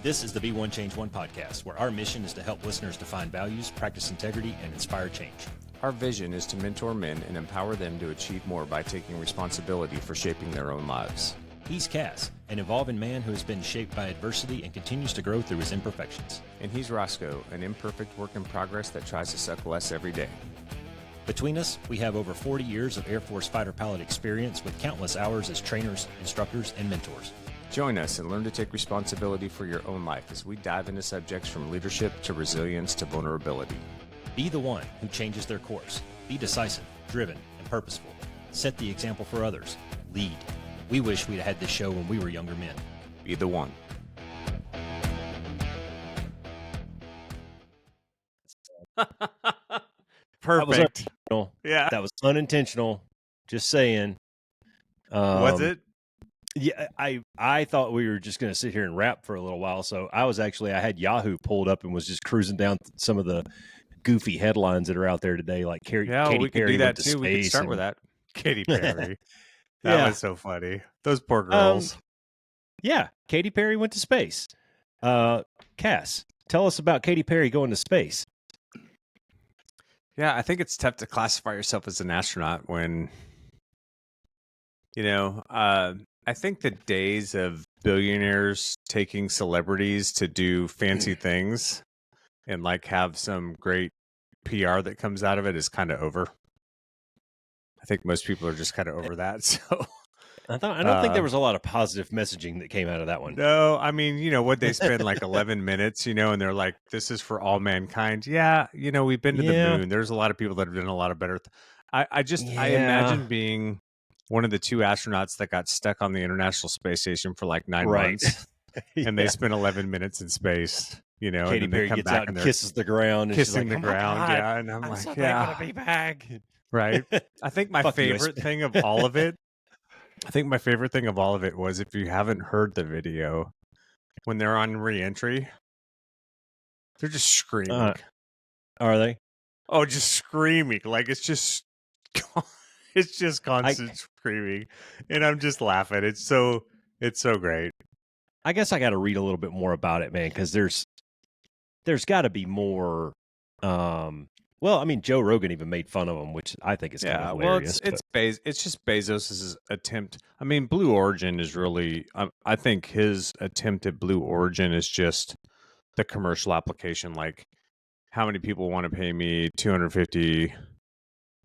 This is the Be One Change One podcast, where our mission is to help listeners define values, practice integrity, and inspire change. Our vision is to mentor men and empower them to achieve more by taking responsibility for shaping their own lives. He's CAS, an evolving man who has been shaped by adversity and continues to grow through his imperfections. And he's Roscoe, an imperfect work in progress that tries to suck less every day. Between us, we have over 40 years of Air Force fighter pilot experience with countless hours as trainers, instructors, and mentors. Join us and learn to take responsibility for your own life as we dive into subjects from leadership to resilience to vulnerability. Be the one who changes their course. Be decisive, driven, and purposeful. Set the example for others. Lead. We wish we'd had this show when we were younger men. Be the one. Perfect. Yeah. That was unintentional. Just saying. Was it? Yeah, I thought we were just going to sit here and rap for a little while. So I had Yahoo pulled up and was just cruising down some of the goofy headlines that are out there today, like Katy Perry. We could do that too. We could start with that. Katy Perry. That was so funny. Those poor girls. Yeah, Katy Perry went to space. Cass, tell us about Katy Perry going to space. Yeah, I think it's tough to classify yourself as an astronaut when, I think the days of billionaires taking celebrities to do fancy things and like have some great PR that comes out of it is kind of over. I think most people are just kind of over that. So I don't think there was a lot of positive messaging that came out of that one. No, I mean, what they spend like 11 minutes, and they're like, this is for all mankind. Yeah. We've been to the moon. There's a lot of people that have done a lot of better. I imagine being one of the two astronauts that got stuck on the International Space Station for like 9 months. And they spent 11 minutes in space, Katy and then Perry they come gets back out and and kisses the ground. And kissing she's like, the ground. God, yeah. And I'm like, so yeah. thankful to be back. Right. I think my favorite thing of all of it, was if you haven't heard the video, when they're on re-entry, they're just screaming. Are they? Oh, just screaming. Like it's just constant screaming. And I'm just laughing. It's so great. I guess I got to read a little bit more about it, man, because there's got to be more. Well, I mean, Joe Rogan even made fun of him, which I think is kind of hilarious. Well, it's just Bezos' attempt. I mean, Blue Origin is really. I think his attempt at Blue Origin is just the commercial application. Like, how many people want to pay me $250,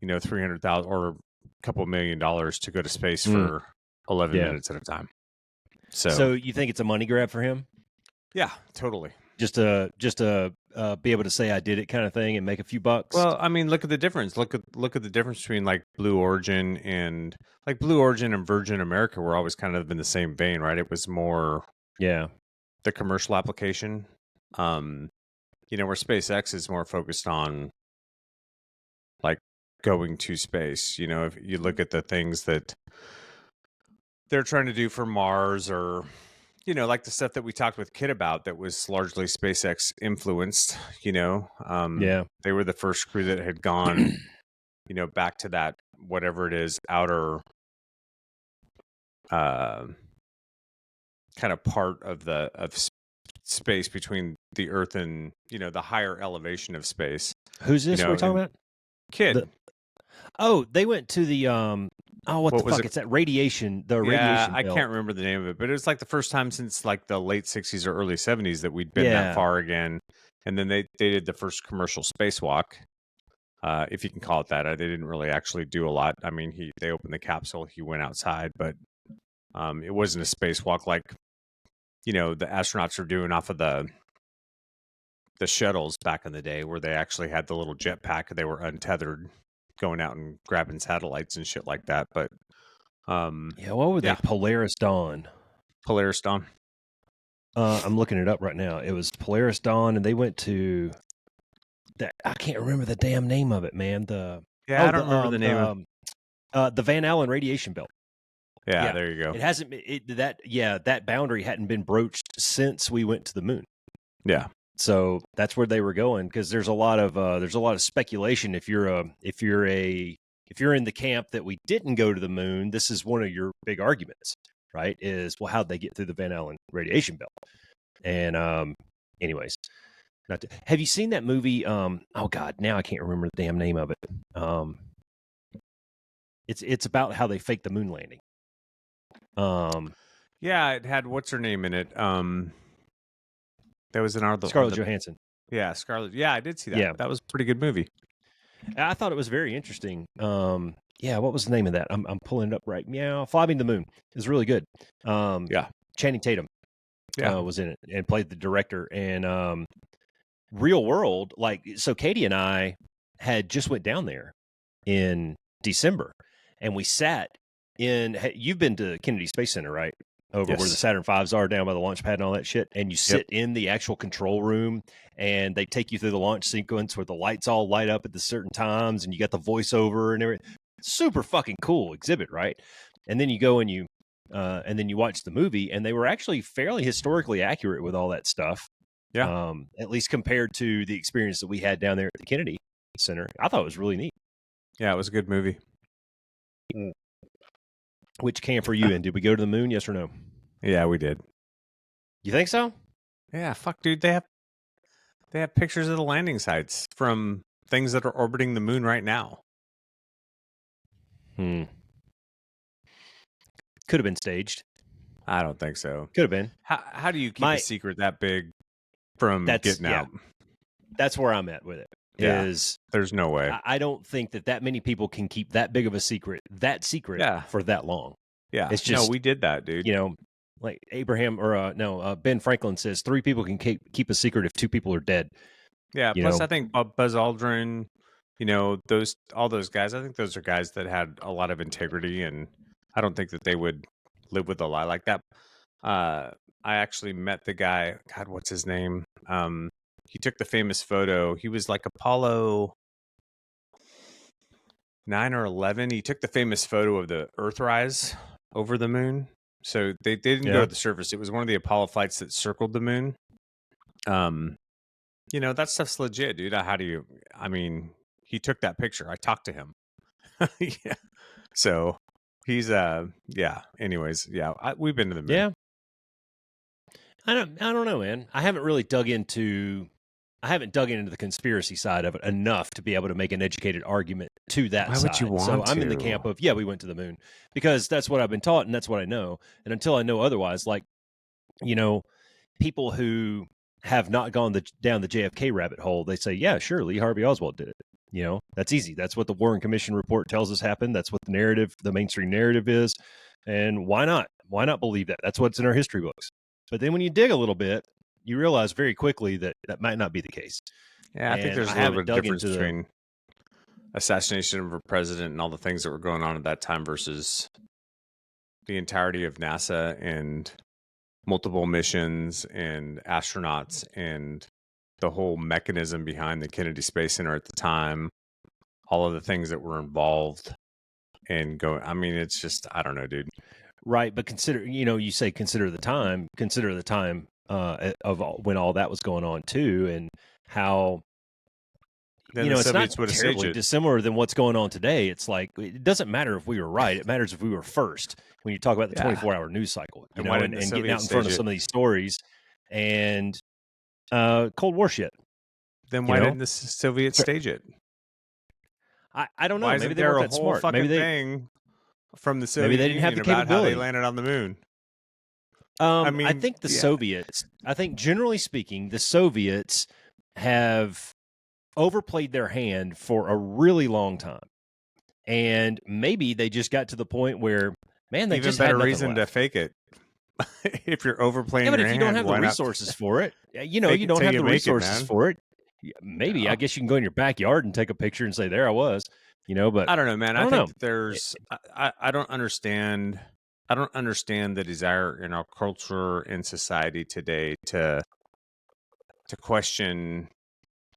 $300,000 or a couple $1 million to go to space for 11 minutes at a time? So you think it's a money grab for him? Yeah, totally. Just to be able to say I did it kind of thing and make a few bucks. Well, I mean, look at the difference. Look at the difference between like Blue Origin and Virgin America were always kind of in the same vein, right? It was more the commercial application. Where SpaceX is more focused on like going to space. If you look at the things that they're trying to do for Mars or like the stuff that we talked with Kit about that was largely SpaceX influenced, they were the first crew that had gone, back to that, whatever it is, outer kind of part of space between the Earth and, the higher elevation of space. Who's this we're talking about? Kid. They went to the, what the fuck? It's that radiation, radiation I belt. can't remember the name of it, but it was like the first time since like the late 60s or early 70s that we'd been that far again. And then they did the first commercial spacewalk, if you can call it that. They didn't really actually do a lot. I mean, they opened the capsule, he went outside, but it wasn't a spacewalk like, the astronauts were doing off of the shuttles back in the day where they actually had the little jetpack. They were untethered, going out and grabbing satellites and shit like that. But what were they? Polaris Dawn. I'm looking it up right now. It was Polaris Dawn, and they went to that. I can't remember the damn name of it, man. I don't remember the name of the Van Allen radiation belt. Yeah, there you go. It hasn't that boundary hadn't been broached since we went to the moon. Yeah. So that's where they were going, because there's a lot of speculation. If you're in the camp that we didn't go to the moon, this is one of your big arguments, right? Is, well, how'd they get through the Van Allen radiation belt? And anyways, have you seen that movie? Oh God, now I can't remember the damn name of it. It's about how they faked the moon landing. Yeah, it had what's her name in it. That was in our Scarlett Johansson. Yeah, Scarlett. Yeah, I did see that. Yeah. That was a pretty good movie. I thought it was very interesting. Yeah, what was the name of that? I'm pulling it up right now. Flying the Moon is really good. Yeah. Channing Tatum was in it and played the director. And real world, like, so Katie and I had just went down there in December, and we sat in. You've been to Kennedy Space Center, right? Over where the Saturn V's are, down by the launch pad and all that shit. And you sit in the actual control room, and they take you through the launch sequence where the lights all light up at the certain times, and you got the voiceover and everything. Super fucking cool exhibit, right? And then you go and you watch the movie, and they were actually fairly historically accurate with all that stuff. Yeah. At least compared to the experience that we had down there at the Kennedy Center. I thought it was really neat. Yeah, it was a good movie. Which camp are you in? Did we go to the moon? Yes or no? Yeah, we did. You think so? Yeah, fuck, dude. They have pictures of the landing sites from things that are orbiting the moon right now. Could have been staged. I don't think so. Could have been. How do you keep a secret that big from getting out? That's where I'm at with it. Yeah, is there's no way. I don't think that many people can keep that big of a secret, for that long. Yeah, it's just, no, we did that, dude. You know, like Abraham Ben Franklin says 3 people can keep a secret if 2 people are dead. Yeah, plus I think Buzz Aldrin, all those guys, I think those are guys that had a lot of integrity, and I don't think that they would live with a lie like that. I actually met the guy, God, what's his name? He took the famous photo. He was like Apollo 9 or 11. He took the famous photo of the Earthrise over the moon. So they didn't go to the surface. It was one of the Apollo flights that circled the moon. That stuff's legit, dude. He took that picture. I talked to him. Yeah. So he's anyways, we've been to the moon. Yeah. I don't know, man. I haven't dug into the conspiracy side of it enough to be able to make an educated argument to that side. Why would you want so to? I'm in the camp of, we went to the moon because that's what I've been taught and that's what I know. And until I know otherwise, like, people who have not gone down the JFK rabbit hole, they say, yeah, sure, Lee Harvey Oswald did it. That's easy. That's what the Warren Commission report tells us happened. That's what the mainstream narrative is. And why not? Why not believe that? That's what's in our history books. But then when you dig a little bit, you realize very quickly that might not be the case. Yeah, I think there's a little bit of difference between assassination of a president and all the things that were going on at that time versus the entirety of NASA and multiple missions and astronauts and the whole mechanism behind the Kennedy Space Center at the time, all of the things that were involved and going. I mean, it's just, I don't know, dude. Right, but consider the time of when all that was going on too, and how it's not terribly dissimilar than what's going on today. It's like, it doesn't matter if we were right; it matters if we were first. When you talk about the 24-hour news cycle, and getting out in front of some of these stories and Cold War shit. Then why didn't the Soviets stage it? I don't know. Why maybe they weren't that smart. Maybe thing from the Soviet maybe they didn't have the about capability. How they landed on the moon. I think the Soviets, generally speaking, the Soviets have overplayed their hand for a really long time. And maybe they just got to the point where, man, they even just better had nothing reason left. to fake it. If you're overplaying your hand. But if you don't have the resources for it, you don't have the resources for it. Maybe I guess you can go in your backyard and take a picture and say, there I was. But I don't know, man. I think that there's I don't understand. I don't understand the desire in our culture and society today to question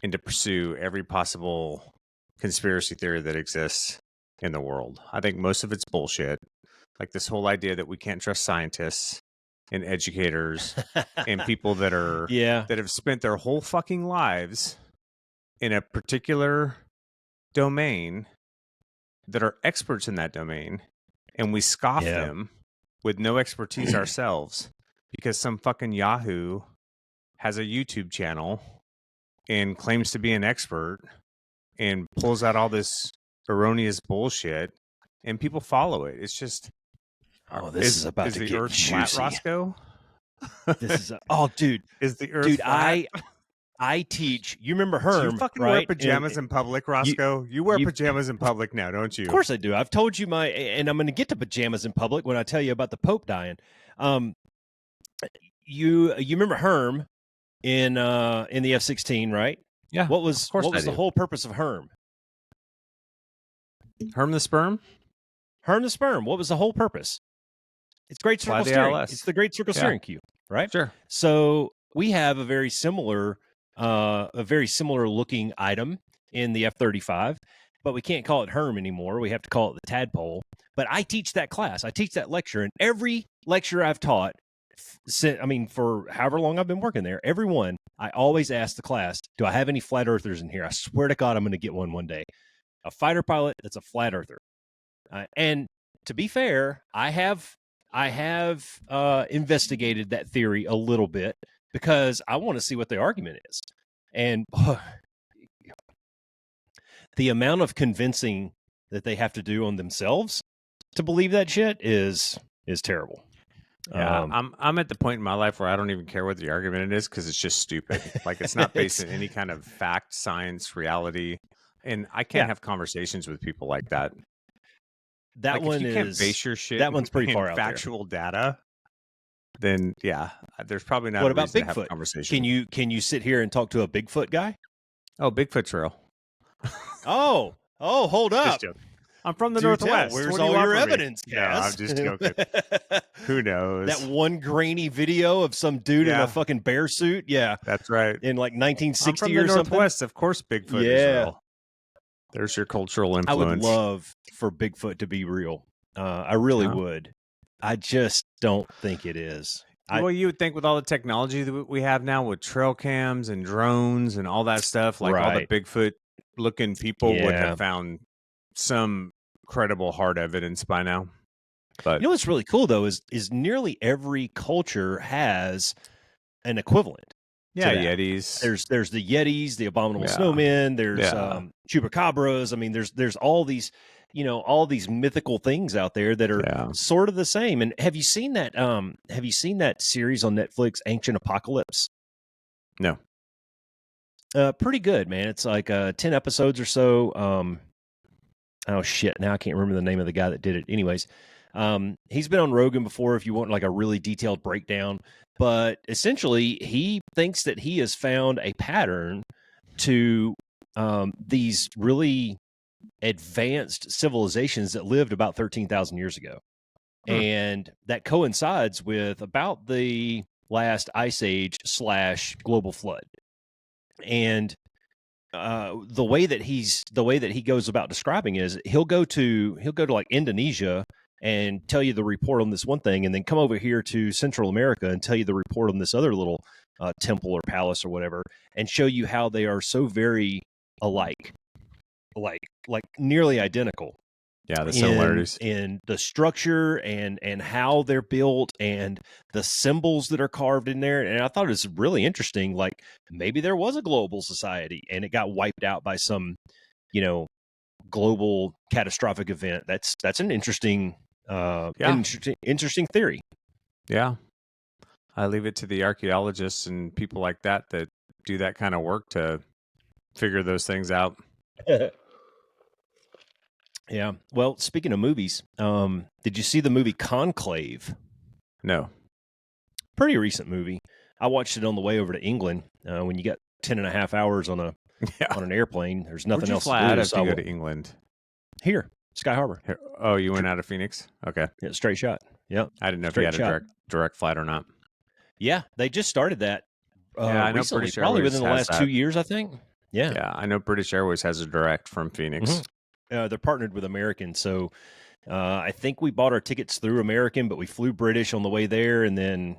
and to pursue every possible conspiracy theory that exists in the world. I think most of it's bullshit. Like this whole idea that we can't trust scientists and educators and people that are that have spent their whole fucking lives in a particular domain, that are experts in that domain, and we scoff them with no expertise ourselves because some fucking Yahoo has a YouTube channel and claims to be an expert and pulls out all this erroneous bullshit, and people follow it. It's just, this is about to the get Earth juicy. flat, Roscoe? This is dude. Is the Earth flat? I teach. You remember Herm? Do you fucking right? wear pajamas in public, Roscoe? You wear pajamas in public now, don't you? Of course I do. I've told you and I'm going to get to pajamas in public when I tell you about the Pope dying. You remember Herm in the F-16, right? Yeah. What was the whole purpose of Herm? Herm the sperm? Herm the sperm. What was the whole purpose? It's great circle steering. It's the great circle steering cube, right? Sure. So we have a very similar looking item in the F-35, but we can't call it Herm anymore. We have to call it the tadpole. But I teach that class. I teach that lecture, and every lecture I've taught, for however long I've been working there, every one, I always ask the class, do I have any flat earthers in here? I swear to God, I'm going to get one day. A fighter pilot that's a flat earther. And to be fair, I have investigated that theory a little bit because I want to see what the argument is. And the amount of convincing that they have to do on themselves to believe that shit is terrible. Yeah, I'm at the point in my life where I don't even care what the argument is because it's just stupid. Like, it's not based in any kind of fact, science, reality, and I can't have conversations with people like that. That one if you can't base your shit. That one's pretty far out there. Factual data. Then there's probably not. What a about reason Bigfoot? To have a conversation. Can you sit here and talk to a Bigfoot guy? Oh, Bigfoot's real. oh, hold up. I'm from the Northwest. Where's all your evidence? No, I'm just joking. Who knows? That one grainy video of some dude in a fucking bear suit. Yeah, that's right. In like 1960 I'm from or the Northwest. something. Of course, Bigfoot is real. There's your cultural influence. I would love for Bigfoot to be real. I really would. I just don't think it is. Well, you would think with all the technology that we have now with trail cams and drones and all that stuff, like all the Bigfoot-looking people would have found some credible hard evidence by now. But you know what's really cool though is nearly every culture has an equivalent. Yeah, Yetis. There's the Yetis, the abominable snowmen. There's chupacabras. I mean, there's all these, all these mythical things out there that are sort of the same. And have you seen that? Have you seen that series on Netflix, Ancient Apocalypse? No. Pretty good, man. It's like 10 episodes or so. Oh shit! Now I can't remember the name of the guy that did it. Anyways, he's been on Rogan before. If you want like a really detailed breakdown. But essentially, he thinks that he has found a pattern to these really advanced civilizations that lived about 13,000 years ago. And that coincides with about the last ice age / global flood. And the way that he goes about describing it is he'll go to like Indonesia and tell you the report on this one thing, and then come over here to Central America and tell you the report on this other little temple or palace or whatever, and show you how they are so very alike, like nearly identical. Yeah, the similarities in the structure and how they're built and the symbols that are carved in there. And I thought it was really interesting. Like maybe there was a global society and it got wiped out by some, global catastrophic event. That's an interesting. Interesting theory. Yeah, I leave it to the archaeologists and people like that do that kind of work to figure those things out. Yeah. Well, speaking of movies, did you see the movie Conclave? No. Pretty recent movie. I watched it on the way over to England. When you got 10 and a half hours on an airplane, there's nothing else to do. Where'd you fly out if you go to England? Here. Sky Harbor. Oh, you went out of Phoenix? Okay. Yeah, straight shot. Yeah. I didn't know if you had a direct flight or not. Yeah, they just started that I know recently, British probably Airways within the last 2 years, I think. Yeah. Yeah, I know British Airways has a direct from Phoenix. Mm-hmm. They're partnered with American, so I think we bought our tickets through American, but we flew British on the way there, and then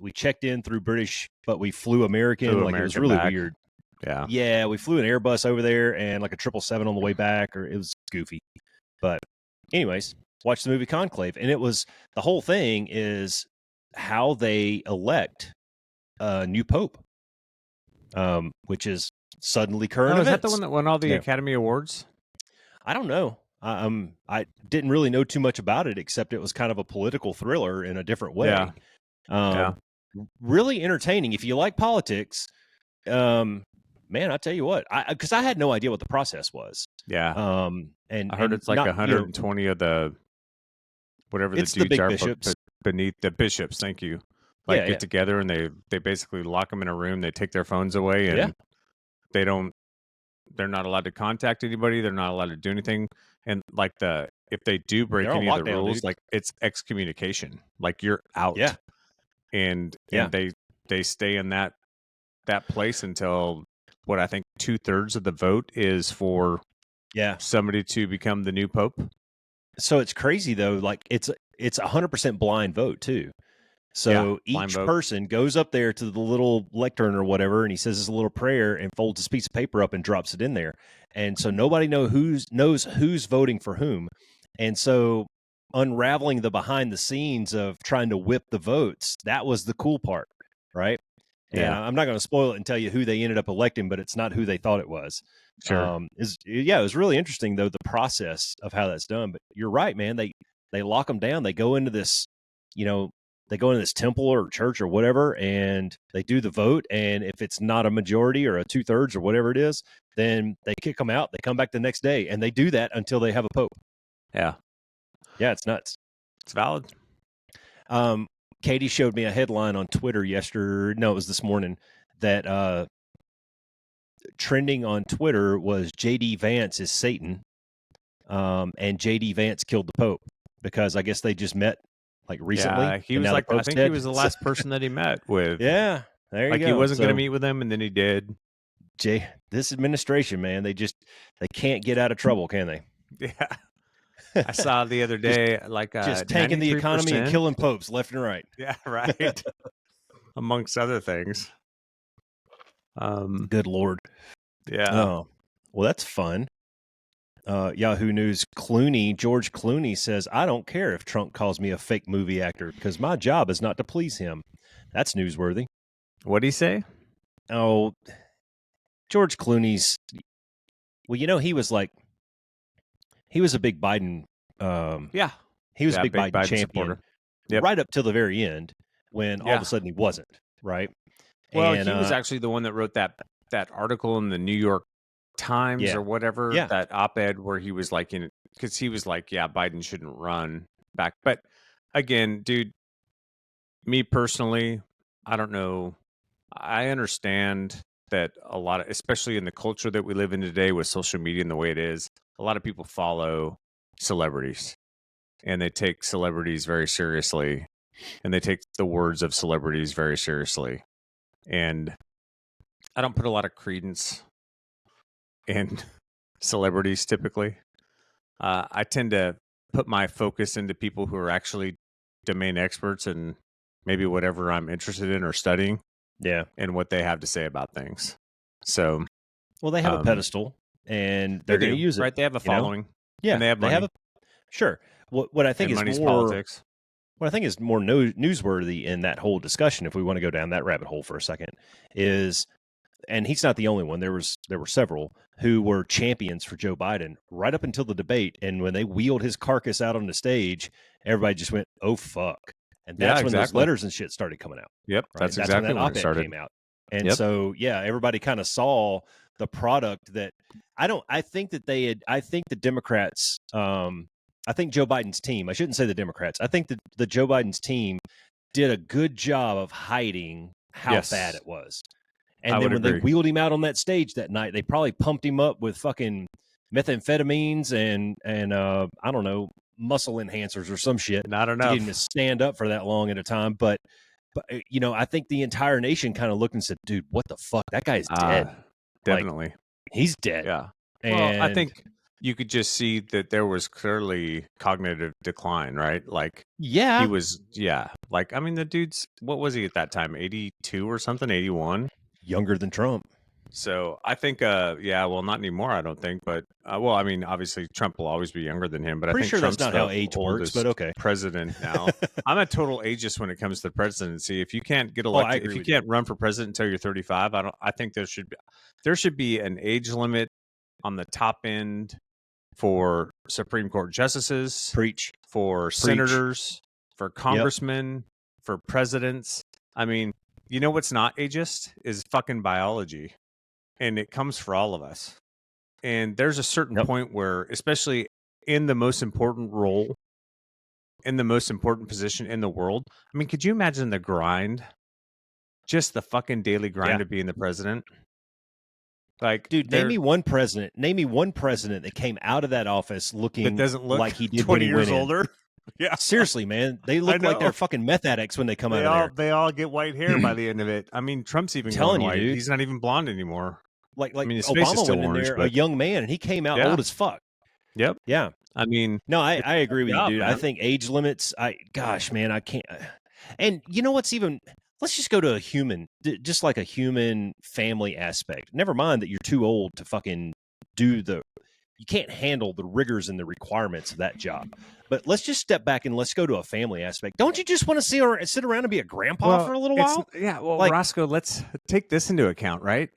we checked in through British, but we flew American. It was really weird. Yeah. Yeah, we flew an Airbus over there and like a 777 on the way back, or it was goofy. But anyways, watched the movie Conclave, and the whole thing is how they elect a new pope, which is suddenly current events. Is that the one that won all the Academy Awards? I don't know. I didn't really know too much about it, except it was kind of a political thriller in a different way. Really entertaining. If you like politics, man, I'll tell you what, because I had no idea what the process was. Yeah. And I heard it's like 120 of the whatever the dudes are bishops. Beneath the bishops. Thank you. Get together and they basically lock them in a room. They take their phones away and they're not allowed to contact anybody. They're not allowed to do anything. And if they do break any of the rules, it's excommunication. You're out. Yeah. And they stay in that place until what I think 2/3 of the vote is for somebody to become the new pope. So it's crazy though. It's 100% blind vote too. So each person goes up there to the little lectern or whatever, and he says his little prayer and folds his piece of paper up and drops it in there. And so nobody knows who's voting for whom. And so unraveling the behind the scenes of trying to whip the votes, that was the cool part, right? And I'm not going to spoil it and tell you who they ended up electing, but it's not who they thought it was. Sure. It was really interesting though, the process of how that's done. But you're right, man. They lock them down. They go into this, they go into this temple or church or whatever, and they do the vote. And if it's not a majority or a 2/3 or whatever it is, then they kick them out. They come back the next day, and they do that until they have a pope. Yeah. Yeah, it's nuts. It's valid. Katie showed me a headline on Twitter it was this morning, that trending on Twitter was J.D. Vance is Satan, and J.D. Vance killed the Pope, because I guess they just met recently. Yeah, he was I think he was the last person that he met with. Yeah, there you go. He wasn't going to meet with them, and then he did. This administration, man, they can't get out of trouble, can they? Yeah. I saw the other day, just tanking 93%. The economy and killing popes left and right. Yeah, right. Amongst other things. Good Lord. Yeah. Oh, well, that's fun. Yahoo News, George Clooney says, I don't care if Trump calls me a fake movie actor because my job is not to please him. That's newsworthy. What'd he say? Oh, George Clooney's, he was a big Biden. He was a big Biden champion supporter. Right up till the very end, when all of a sudden he wasn't, right? Well, he was actually the one that wrote that article in the New York Times or whatever, that op-ed where he was because he was Biden shouldn't run back. But again, dude, me personally, I don't know. I understand that a lot of, especially in the culture that we live in today with social media and the way it is, a lot of people follow celebrities and they take celebrities very seriously, and they take the words of celebrities very seriously. And I don't put a lot of credence in celebrities typically. I tend to put my focus into people who are actually domain experts and maybe whatever I'm interested in or studying. Yeah. And what they have to say about things. So, well, they have a pedestal and they're going to use it. Right. They have a following. Yeah. And they have money. Sure. What I think is more politics. What I think is more newsworthy in that whole discussion, if we want to go down that rabbit hole for a second, is, and he's not the only one. There were several who were champions for Joe Biden right up until the debate, and when they wheeled his carcass out on the stage, everybody just went, "Oh fuck!" And that's when those letters and shit started coming out. Yep, right? that's exactly when that when it started. Came out, and so everybody kind of saw the product that I think the Democrats. I think Joe Biden's team, I shouldn't say the Democrats, I think that the Joe Biden's team did a good job of hiding how bad it was. And then when they wheeled him out on that stage that night, they probably pumped him up with fucking methamphetamines and I don't know, muscle enhancers or some shit. Not enough. To get him to stand up for that long at a time. But I think the entire nation kind of looked and said, dude, what the fuck? That guy's dead. Definitely. He's dead. Yeah. And well, I think you could just see that there was clearly cognitive decline, right? He was, the dude's, what was he at that time? 82 or something? 81? Younger than Trump. So I think, well, not anymore, I don't think. But, well, I mean, obviously Trump will always be younger than him, but Pretty I think sure that's Trump's not the how age works, but oldest okay. president now. I'm a total ageist when it comes to the presidency. If you can't get I elected, agree if you with can't run for president until you're 35, I think there should be an age limit on the top end for Supreme Court justices, Preach. for senators, for congressmen, for presidents. I mean, you know what's not ageist is fucking biology. And it comes for all of us. And there's a certain point where, especially in the most important role, in the most important position in the world, I mean, could you imagine the grind? Just the fucking daily grind of being the president? Like, dude, name me one president that came out of that office looking that doesn't look like he did 20 when he years went older. in. Yeah. Seriously, man. They look like they're fucking meth addicts when they come out of there. They all get white hair by the end of it. I mean, Trump's even telling going white. Dude. He's not even blonde anymore. Like I mean, his Obama face is still went orange, in there but... a young man, and he came out old as fuck. Yep. Yeah. I mean, no, I agree with you, dude. Man. I think age limits. Gosh, man, I can't. And you know what's even? Let's just go to a human, just like a human family aspect. Never mind that you're too old to fucking do you can't handle the rigors and the requirements of that job. But let's just step back and let's go to a family aspect. Don't you just want to sit around and be a grandpa for a little while? Yeah. Well, like, Roscoe, let's take this into account, right?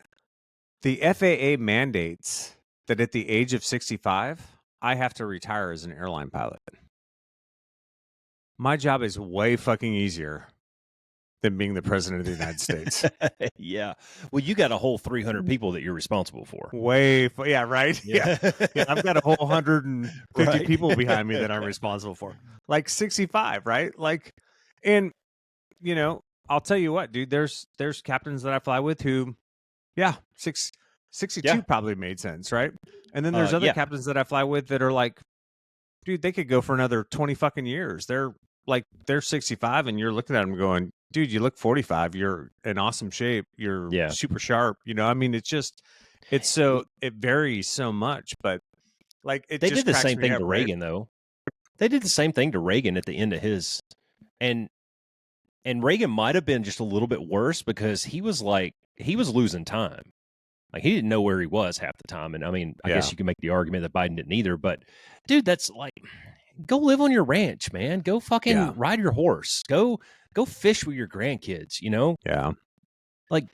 The FAA mandates that at the age of 65, I have to retire as an airline pilot. My job is way fucking easier than being the president of the United States. Yeah. Well, you got a whole 300 people that you're responsible for. Yeah, right? Yeah. I've got a whole 150 people behind me that I'm responsible for. Like 65, right? Like, and, you know, I'll tell you what, dude, there's captains that I fly with who, 62 probably made sense, right? And then there's other captains that I fly with that are like, dude, they could go for another 20 fucking years. They're 65 and you're looking at them going, dude, you look 45. You're in awesome shape. You're super sharp. You know, I mean, it varies so much, but like they did the same thing to Reagan, though. They did the same thing to Reagan at the end of his, and Reagan might have been just a little bit worse because he was losing time. Like he didn't know where he was half the time. And I mean, I guess you can make the argument that Biden didn't either, but dude, that's like, go live on your ranch, man. Go fucking ride your horse. Go fish with your grandkids, you know? Yeah. Like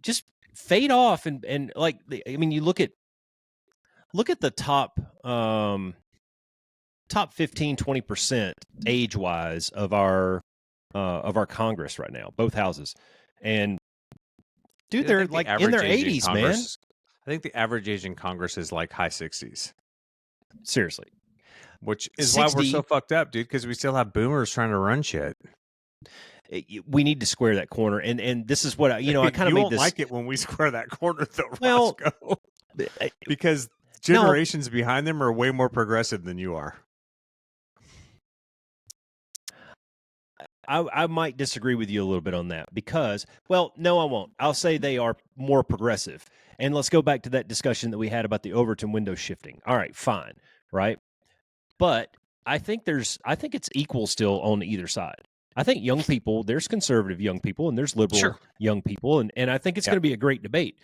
just fade off and like, I mean, you look at the top 15, 20% age wise of our Congress right now, both houses. And dude, they're like in their 80s, man. I think the average age in Congress is like high 60s. Seriously. Which is 60, why we're so fucked up, dude, because we still have boomers trying to run shit. We need to square that corner. And this is what, I kind of you made won't this. like it when we square that corner, though, Roscoe. Because generations behind them are way more progressive than you are. I might disagree with you a little bit on that because, well, no, I won't. I'll say they are more progressive. And let's go back to that discussion that we had about the Overton window shifting. All right, fine, right? But I think it's equal still on either side. I think young people, there's conservative young people and there's liberal young people, and I think it's going to be a great debate.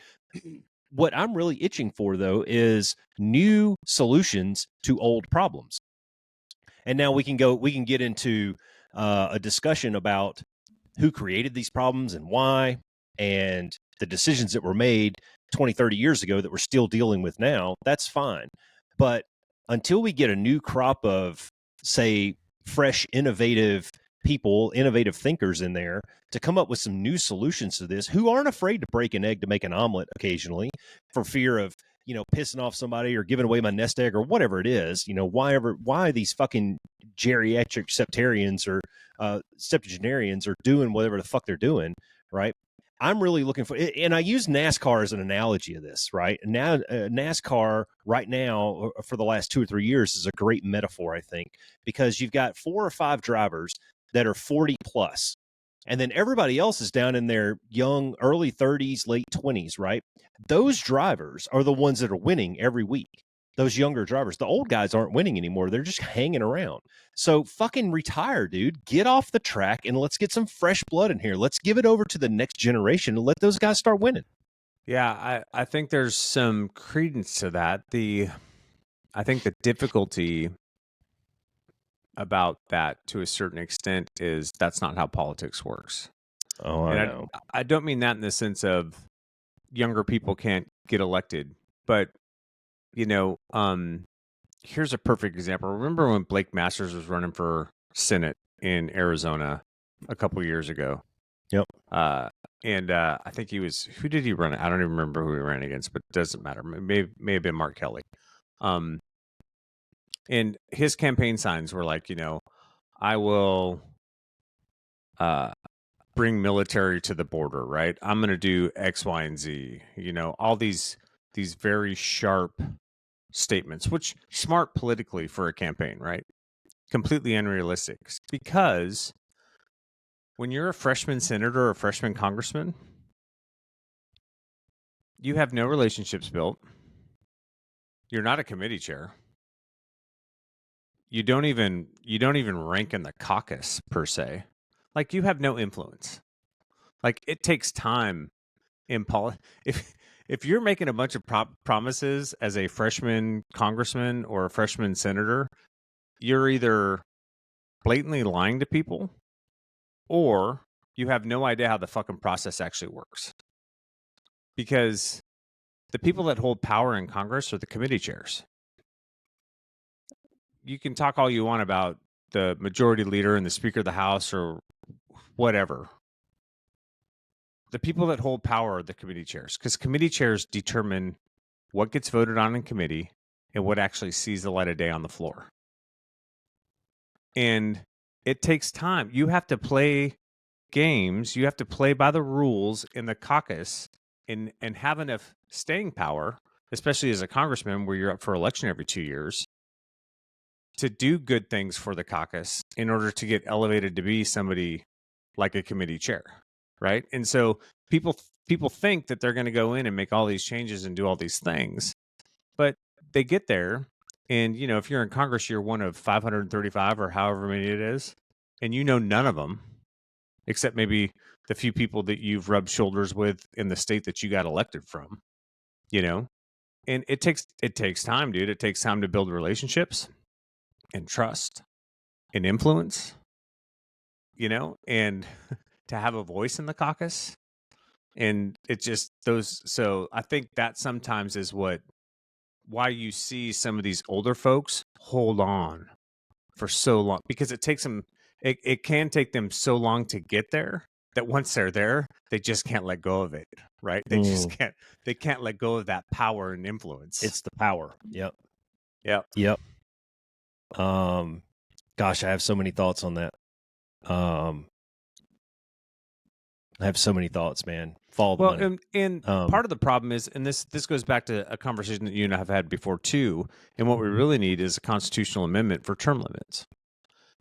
What I'm really itching for, though, is new solutions to old problems. And now we can get into a discussion about who created these problems and why, and the decisions that were made 20, 30 years ago that we're still dealing with now. That's fine. But until we get a new crop of, say, fresh, innovative people, innovative thinkers in there to come up with some new solutions to this, who aren't afraid to break an egg to make an omelet occasionally for fear of, pissing off somebody or giving away my nest egg or whatever it is, why these fucking geriatric septarians or septuagenarians are doing whatever the fuck they're doing, right? I'm really looking for, and I use NASCAR as an analogy of this, right? Now, NASCAR right now for the last 2 or 3 years is a great metaphor, I think, because you've got 4 or 5 drivers that are 40 plus, and then everybody else is down in their young, early 30s, late 20s, right? Those drivers are the ones that are winning every week. Those younger drivers, the old guys aren't winning anymore. They're just hanging around. So fucking retire, dude. Get off the track and let's get some fresh blood in here. Let's give it over to the next generation and let those guys start winning. Yeah, I think there's some credence to that. I think the difficulty about that to a certain extent is that's not how politics works. Oh, I know. I don't mean that in the sense of younger people can't get elected, but you know, here's a perfect example. Remember when Blake Masters was running for Senate in Arizona a couple years ago? Yep. And I think who did he run? I don't even remember who he ran against, but it doesn't matter. May have been Mark Kelly. And his campaign signs were like, I will bring military to the border, right? I'm going to do X, Y, and Z. All these very sharp statements, which smart politically for a campaign, right? Completely unrealistic, because when you're a freshman senator or a freshman congressman, you have no relationships built. You're not a committee chair. You don't even rank in the caucus per se. Like, you have no influence. Like, it takes time in if you're making a bunch of promises as a freshman congressman or a freshman senator, you're either blatantly lying to people or you have no idea how the fucking process actually works. Because the people that hold power in Congress are the committee chairs. You can talk all you want about the majority leader and the Speaker of the House or whatever. The people that hold power are the committee chairs, because committee chairs determine what gets voted on in committee and what actually sees the light of day on the floor. And it takes time. You have to play games. You have to play by the rules in the caucus and have enough staying power, especially as a congressman where you're up for election every 2 years, to do good things for the caucus in order to get elevated to be somebody like a committee chair, right? And so people think that they're going to go in and make all these changes and do all these things, but they get there, and if you're in Congress, you're one of 535 or however many it is, and none of them, except maybe the few people that you've rubbed shoulders with in the state that you got elected from, and it takes time, dude. It takes time to build relationships and trust and influence, and to have a voice in the caucus. And it just so I think that sometimes is why you see some of these older folks hold on for so long, because it takes them, it can take them so long to get there that once they're there, they just can't let go of it, right? They just can't let go of that power and influence. It's the power. Yep. Gosh, I have so many thoughts on that. I have so many thoughts, man. Follow the money. And part of the problem is, and this goes back to a conversation that you and I have had before too, and what we really need is a constitutional amendment for term limits.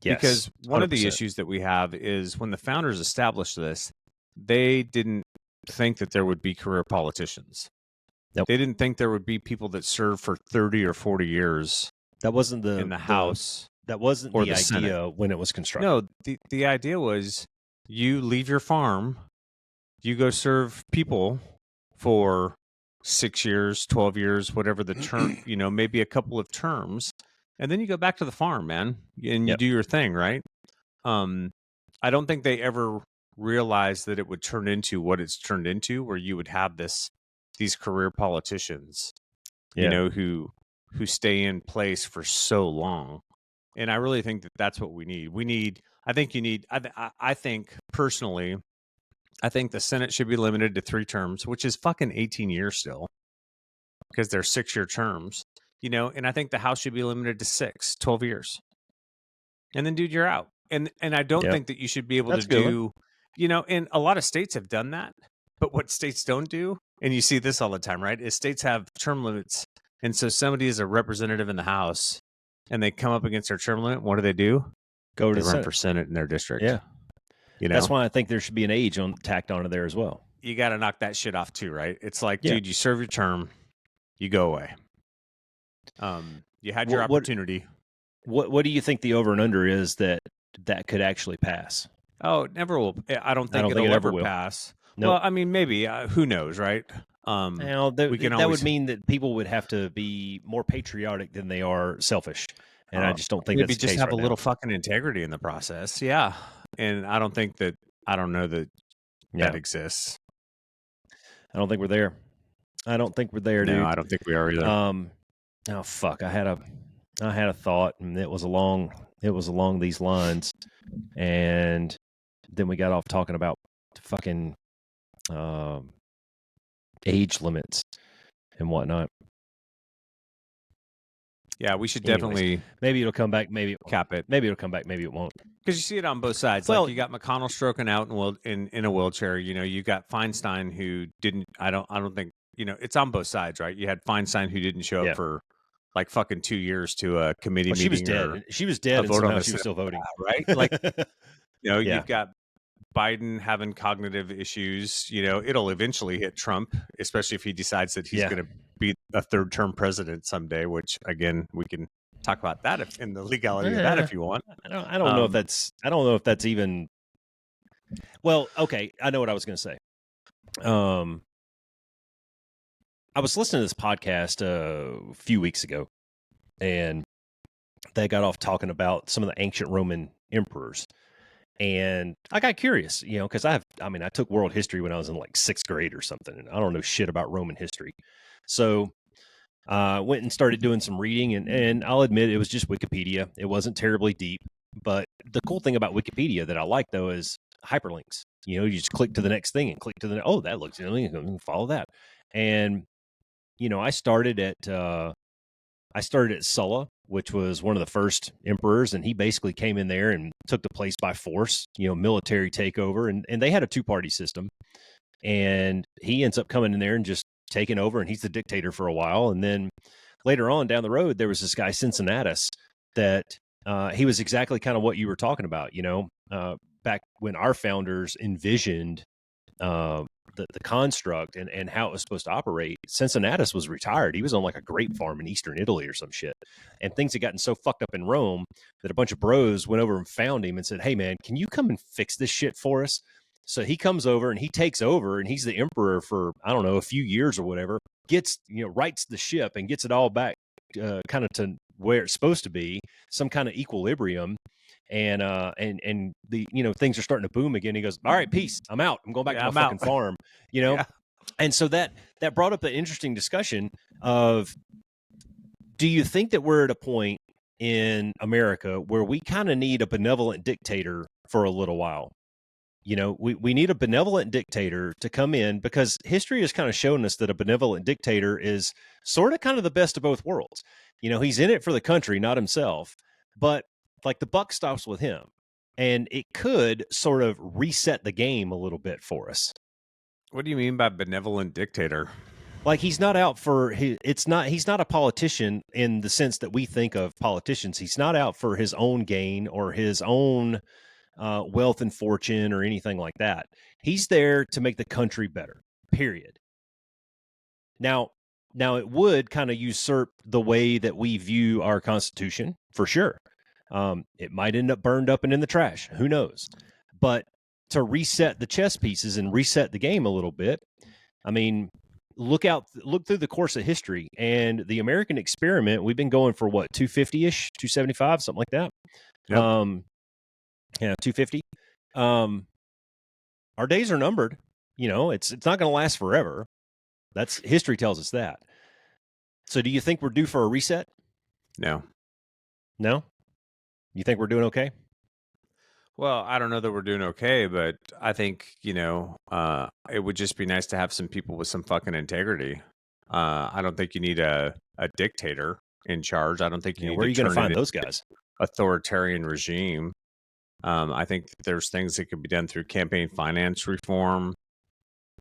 Yes, because one 100%. Of the issues that we have is when the founders established this, they didn't think that there would be career politicians. Nope. They didn't think there would be people that served for 30 or 40 years. That wasn't in the House. That wasn't the idea Senate. When it was constructed. No, the idea was you leave your farm, you go serve people for 6 years, 12 years, whatever the term, maybe a couple of terms, and then you go back to the farm, man, and you do your thing, right? I don't think they ever realized that it would turn into what it's turned into, where you would have these career politicians, who stay in place for so long. And I really think that that's what we need. I think personally, I think the Senate should be limited to 3 terms, which is fucking 18 years still, because they're 6-year terms, and I think the House should be limited to 12 years. And then, dude, you're out. And I don't think that you should be able to do, and a lot of states have done that. But what states don't do, and you see this all the time, right, is states have term limits. And so somebody is a representative in the House and they come up against their term limit. What do? They run for Senate in their district. Yeah. That's why I think there should be an age tacked onto there as well. You got to knock that shit off too, right? It's like, dude, you serve your term, you go away. You had your opportunity. What do you think the over and under is that could actually pass? Oh, it never will. I don't think it'll ever pass. Nope. Well, I mean, maybe. Who knows, right? Now, that would mean that people would have to be more patriotic than they are selfish. And I just don't think maybe that's the just case have right a little now. fucking integrity in the process. Yeah. And I don't know that that exists. I don't think we're there. Dude. No, I don't think we are either. Oh fuck! I had a thought, and it was along these lines, and then we got off talking about fucking age limits and whatnot. Yeah, we should definitely. Maybe it'll come back. Maybe cap it. Maybe it'll come back. Maybe it won't. Because you see it on both sides. Well, like you got McConnell stroking out in a wheelchair. You know, you got Feinstein who didn't. I don't think it's on both sides, right? You had Feinstein who didn't show up for like fucking 2 years to a committee meeting. She was dead. She was dead, and somehow she was still voting, right? Like, you've got Biden having cognitive issues. It'll eventually hit Trump, especially if he decides that he's going to be a third-term president someday. Which, again, we can talk about that in the legality of that if you want. I don't know if that's. I don't know if that's even. Well, okay, I know what I was going to say. I was listening to this podcast a few weeks ago, and they got off talking about some of the ancient Roman emperors. And I got curious, because I took world history when I was in like 6th grade or something, and I don't know shit about Roman history. So I went and started doing some reading, and I'll admit it was just Wikipedia. It wasn't terribly deep. But the cool thing about Wikipedia that I like, though, is hyperlinks. You just click to the next thing and click to that looks interesting, follow that. And I started at Sulla, which was one of the first emperors, and he basically came in there and took the place by force, military takeover, and they had a 2-party system. And he ends up coming in there and just taking over, and he's the dictator for a while. And then later on down the road, there was this guy Cincinnatus that he was exactly kind of what you were talking about, back when our founders envisioned the construct and how it was supposed to operate. Cincinnatus was retired. He was on like a grape farm in Eastern Italy or some shit. And things had gotten so fucked up in Rome that a bunch of bros went over and found him and said, "Hey man, can you come and fix this shit for us?" So he comes over and he takes over, and he's the emperor for, I don't know, a few years or whatever, rights the ship and gets it all back kind of to where it's supposed to be, some kind of equilibrium. And the things are starting to boom again. He goes, "All right, peace. I'm out. I'm going back to my fucking farm." Yeah. And so that brought up the interesting discussion of, do you think that we're at a point in America where we kind of need a benevolent dictator for a little while? We need a benevolent dictator to come in, because history has kind of shown us that a benevolent dictator is sort of kind of the best of both worlds. He's in it for the country, not himself, but like the buck stops with him, and it could sort of reset the game a little bit for us. What do you mean by benevolent dictator? Like he's not out for he's not a politician in the sense that we think of politicians. He's not out for his own gain or his own wealth and fortune or anything like that. He's there to make the country better, period. Now it would kind of usurp the way that we view our Constitution, for sure. It might end up burned up and in the trash. Who knows? But to reset the chess pieces and reset the game a little bit, I mean, look through the course of history and the American experiment. We've been going for what, 250-ish, 275, something like that. Yep. 250. Our days are numbered. It's not going to last forever. That's history tells us that. So do you think we're due for a reset? No. You think we're doing okay? Well, I don't know that we're doing okay, but I think, it would just be nice to have some people with some fucking integrity. I don't think you need a dictator in charge. I don't think you need where are you going to find those guys? Authoritarian regime. I think that there's things that could be done through campaign finance reform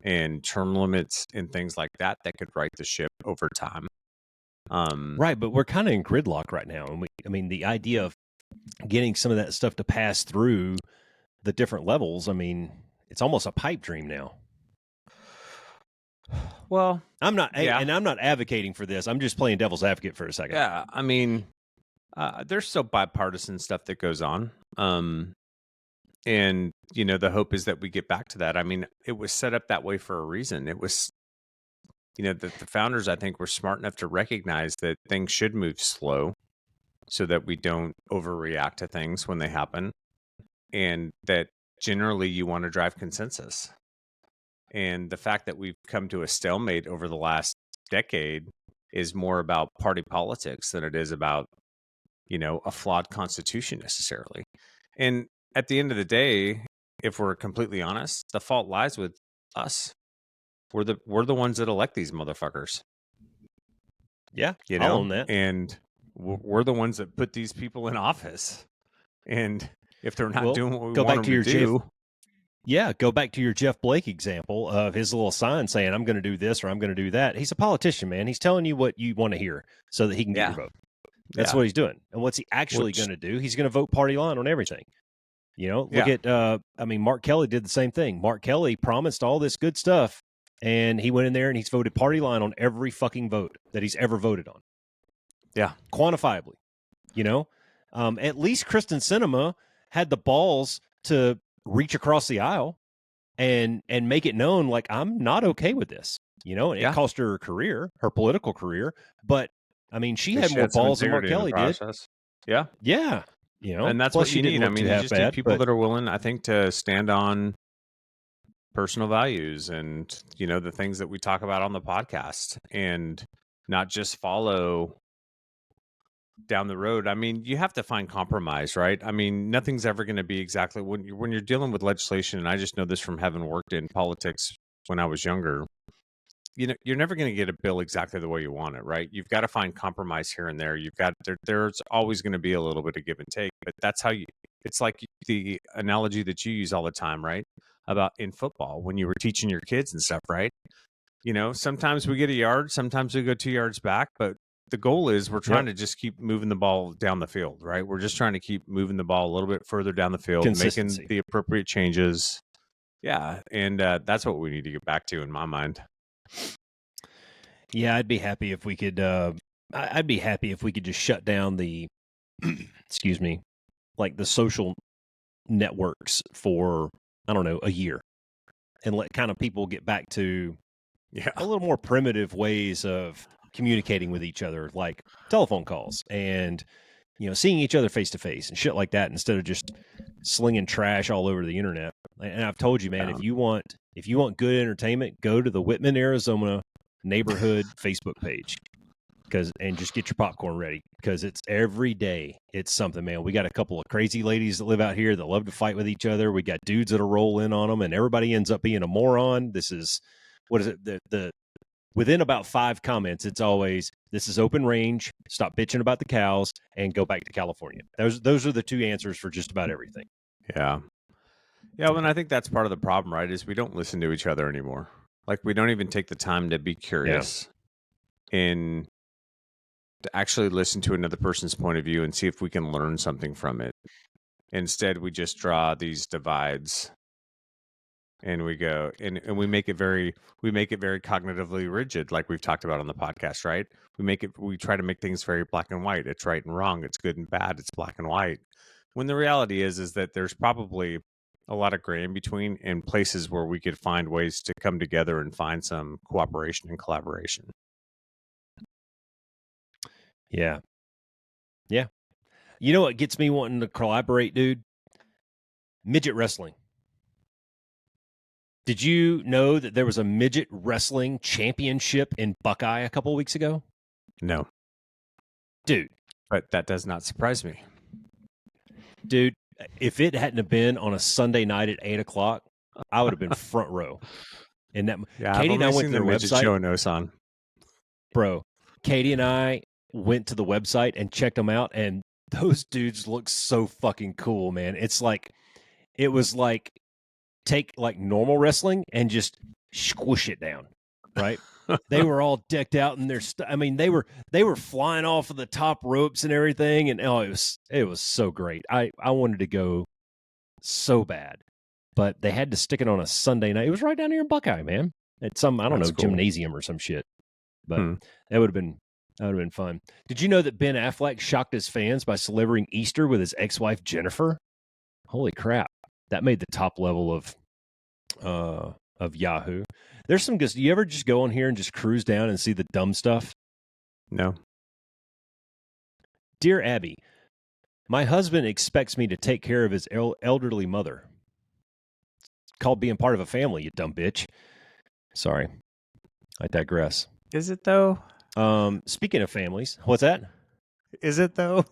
and term limits and things like that could right the ship over time. Right, but we're kind of in gridlock right now. And the idea of getting some of that stuff to pass through the different levels, it's almost a pipe dream now. Well, I'm not, and I'm not advocating for this. I'm just playing devil's advocate for a second. Yeah, there's still bipartisan stuff that goes on. And, the hope is that we get back to that. It was set up that way for a reason. It was the founders, I think, were smart enough to recognize that things should move slow so that we don't overreact to things when they happen, and that generally you want to drive consensus. And the fact that we've come to a stalemate over the last decade is more about party politics than it is about, a flawed constitution necessarily. And at the end of the day, if we're completely honest, the fault lies with us. We're the ones that elect these motherfuckers. Yeah, I'll own that. And we're the ones that put these people in office. And if they're not doing what we want them to do. Yeah, go back to your Jeff Blake example of his little sign saying, I'm going to do this or I'm going to do that. He's a politician, man. He's telling you what you want to hear so that he can get your vote. That's what he's doing. And what's he actually going to do? He's going to vote party line on everything. Look at, Mark Kelly did the same thing. Mark Kelly promised all this good stuff, and he went in there and he's voted party line on every fucking vote that he's ever voted on. Yeah. Quantifiably, at least Kristen Sinema had the balls to reach across the aisle and make it known, like, I'm not okay with this, and it cost her career, her political career. But she had more balls than Mark Kelly did. Yeah. Yeah. And that's what you need. You just need people that are willing, I think, to stand on personal values and, the things that we talk about on the podcast, and not just follow down the road. You have to find compromise, right? Nothing's ever going to be exactly when you're dealing with legislation. And I just know this from having worked in politics when I was younger. You're never going to get a bill exactly the way you want it, right? You've got to find compromise here and there. There's always going to be a little bit of give and take, but that's how it's like the analogy that you use all the time, right? About in football, when you were teaching your kids and stuff, right? Sometimes we get a yard, sometimes we go 2 yards back, but the goal is we're trying to just keep moving the ball down the field, right? We're just trying to keep moving the ball a little bit further down the field, making the appropriate changes. Yeah. And that's what we need to get back to, in my mind. Yeah, I'd be happy if we could. I'd be happy if we could just shut down the, excuse me, like the social networks for, I don't know, a year, and let kind of people get back to a little more primitive ways of communicating with each other, like telephone calls and seeing each other face to face and shit like that, instead of just slinging trash all over the internet. And I've told you, man, if you want good entertainment, go to the Whitman, Arizona neighborhood Facebook page, and just get your popcorn ready, because it's every day. It's something, man. We got a couple of crazy ladies that live out here that love to fight with each other. We got dudes that'll roll in on them, and everybody ends up being a moron. This is, what is it? The within about 5 comments, it's always, this is open range, stop bitching about the cows, and go back to California. Those are the 2 answers for just about everything. Yeah. Yeah, well, and I think that's part of the problem, right? Is we don't listen to each other anymore. Like, we don't even take the time to be curious and to actually listen to another person's point of view and see if we can learn something from it. Instead, we just draw these divides, and we go and we make it very cognitively rigid, like we've talked about on the podcast, right? We try to make things very black and white. It's right and wrong. It's good and bad. It's black and white. When the reality is that there's probably a lot of gray in between, and places where we could find ways to come together and find some cooperation and collaboration. Yeah. Yeah. You know what gets me wanting to collaborate, dude? Midget wrestling. Did you know that there was a midget wrestling championship in Buckeye a couple of weeks ago? No. Dude. But that does not surprise me. Dude, if it hadn't have been on a Sunday night at 8 o'clock, I would have been front row. And that, Katie and I went to their website. Show in Osan. Bro, Katie and I went to the website and checked them out, and those dudes look so fucking cool, man. It was like, take like normal wrestling and just squish it down, right? They were all decked out in their they were flying off of the top ropes and everything, and it was so great. I wanted to go so bad, but they had to stick it on a Sunday night. It was right down here in Buckeye, man. At some, I don't know, gymnasium or some shit. But that would have been fun. Did you know that Ben Affleck shocked his fans by celebrating Easter with his ex-wife Jennifer? Holy crap. That made the top level of of Yahoo. There's some good. You ever just go on here and just cruise down and see the dumb stuff? No. Dear Abby, my husband expects me to take care of his elderly mother. It's called being part of a family, you dumb bitch. Sorry, I digress. Is it though? Speaking of families, what's that? Is it though?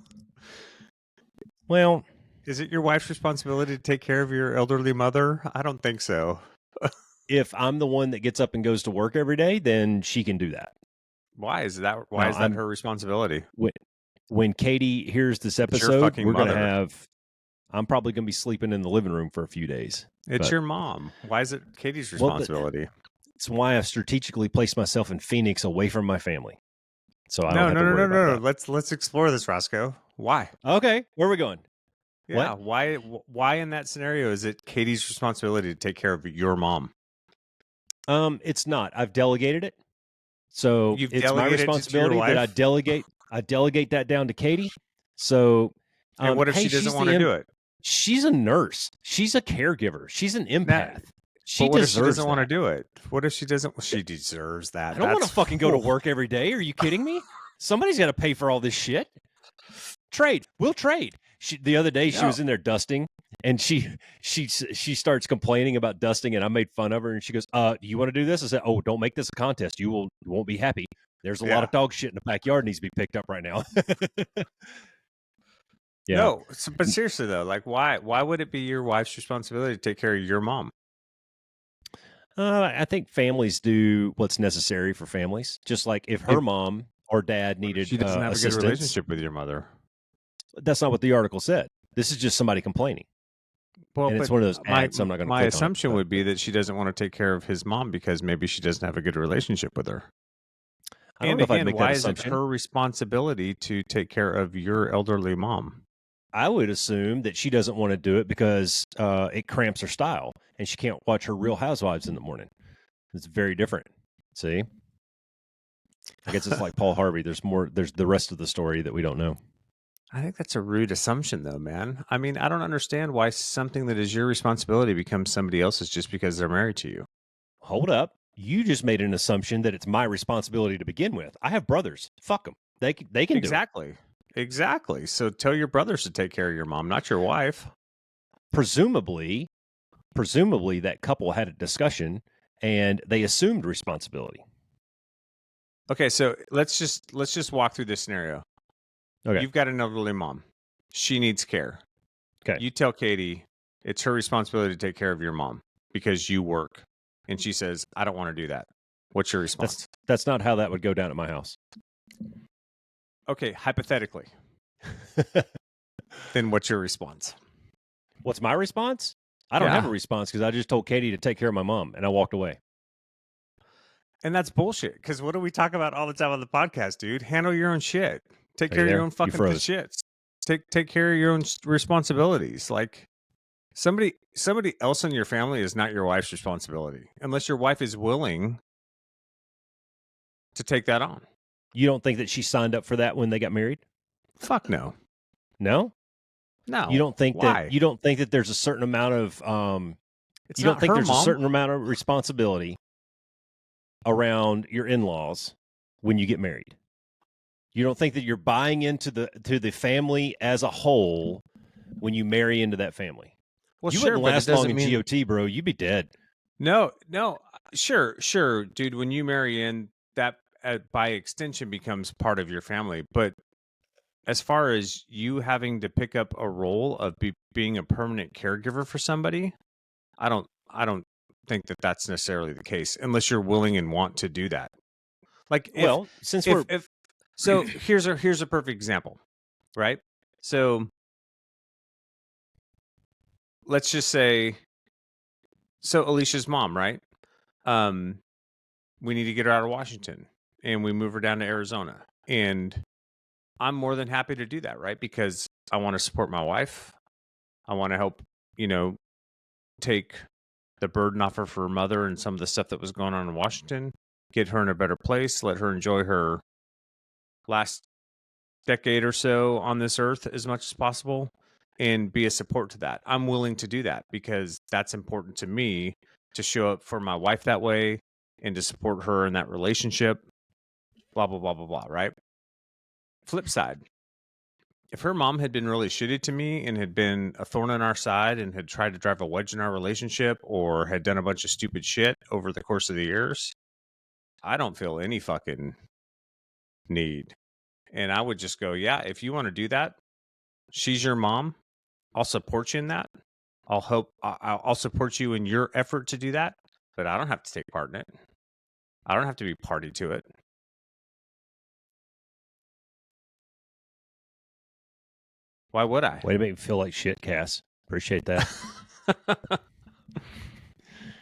Well, is it your wife's responsibility to take care of your elderly mother? I don't think so. If I'm the one that gets up and goes to work every day, then she can do that. Why is that? Why is that her responsibility? When Katy hears this episode, we're going to have. I'm probably going to be sleeping in the living room for a few days. It's your mom. Why is it Katy's responsibility? It's why I've strategically placed myself in Phoenix, away from my family. So I don't have to worry about that. Let's explore this, Roscoe. Why? Okay, where are we going? Yeah, why in that scenario is it Katy's responsibility to take care of your mom? It's not. I've delegated it. So it's my responsibility that I delegate that down to Katy. So and what if she doesn't want to do it? She's a nurse. She's a caregiver. She's an empath. What if she doesn't want to do it? What if she doesn't? She deserves that. I don't want to fucking go to work every day. Are you kidding me? Somebody's got to pay for all this shit. We'll trade. The other day she was in there dusting, and she starts complaining about dusting, and I made fun of her, and she goes, you want to do this? I said, oh, don't make this a contest. You won't be happy. There's a lot of dog shit in the backyard needs to be picked up right now. Yeah. No, but seriously though, like why would it be your wife's responsibility to take care of your mom? I think families do what's necessary for families. Just like if her mom or dad needed she doesn't have a good relationship with your mother. That's not what the article said. This is just somebody complaining. Well, and it's one of those ads. I'm not going to. My assumption would be that she doesn't want to take care of his mom because maybe she doesn't have a good relationship with her. I don't know if I'd make that assumption. Why is it her responsibility to take care of your elderly mom? I would assume that she doesn't want to do it because it cramps her style, and she can't watch her Real Housewives in the morning. It's very different. See, I guess it's like Paul Harvey. There's more. There's the rest of the story that we don't know. I think that's a rude assumption, though, man. I mean, I don't understand why something that is your responsibility becomes somebody else's just because they're married to you. Hold up. You just made an assumption that it's my responsibility to begin with. I have brothers. Fuck them. They can do it. Exactly. So tell your brothers to take care of your mom, not your wife. Presumably that couple had a discussion and they assumed responsibility. Okay, so let's just walk through this scenario. Okay. You've got an elderly mom. She needs care. Okay. You tell Katy it's her responsibility to take care of your mom because you work. And she says, I don't want to do that. What's your response? That's not how that would go down at my house. Okay, hypothetically. Then what's your response? What's my response? I don't have a response because I just told Katy to take care of my mom and I walked away. And that's bullshit because what do we talk about all the time on the podcast, dude? Handle your own shit. Take care of your own fucking shit. Take care of your own responsibilities. Like somebody else in your family is not your wife's responsibility unless your wife is willing to take that on. You don't think that she signed up for that when they got married? Fuck no. No? No. You don't think that there's a certain amount of you don't think there's a certain amount of responsibility around your in-laws when you get married? You don't think that you're buying into the family as a whole when you marry into that family? Well, you wouldn't last long in GOT, bro. You'd be dead. No. Sure, dude. When you marry in, that by extension becomes part of your family. But as far as you having to pick up a role of being a permanent caregiver for somebody, I don't think that that's necessarily the case unless you're willing and want to do that. Like, so here's a perfect example, right? So let's just say, Alicia's mom, right? We need to get her out of Washington and we move her down to Arizona. And I'm more than happy to do that, right? Because I want to support my wife. I want to help, take the burden off of her mother and some of the stuff that was going on in Washington, get her in a better place, let her enjoy her last decade or so on this earth as much as possible and be a support to that. I'm willing to do that because that's important to me to show up for my wife that way and to support her in that relationship, blah, blah, blah, blah, blah, right? Flip side. If her mom had been really shitty to me and had been a thorn in our side and had tried to drive a wedge in our relationship or had done a bunch of stupid shit over the course of the years, I don't feel any fucking need. And I would just go, yeah, if you want to do that, she's your mom. I'll support you in that. I'll support you in your effort to do that, but I don't have to take part in it. I don't have to be party to it. Why would I? Way to make me feel like shit, Cass. Appreciate that.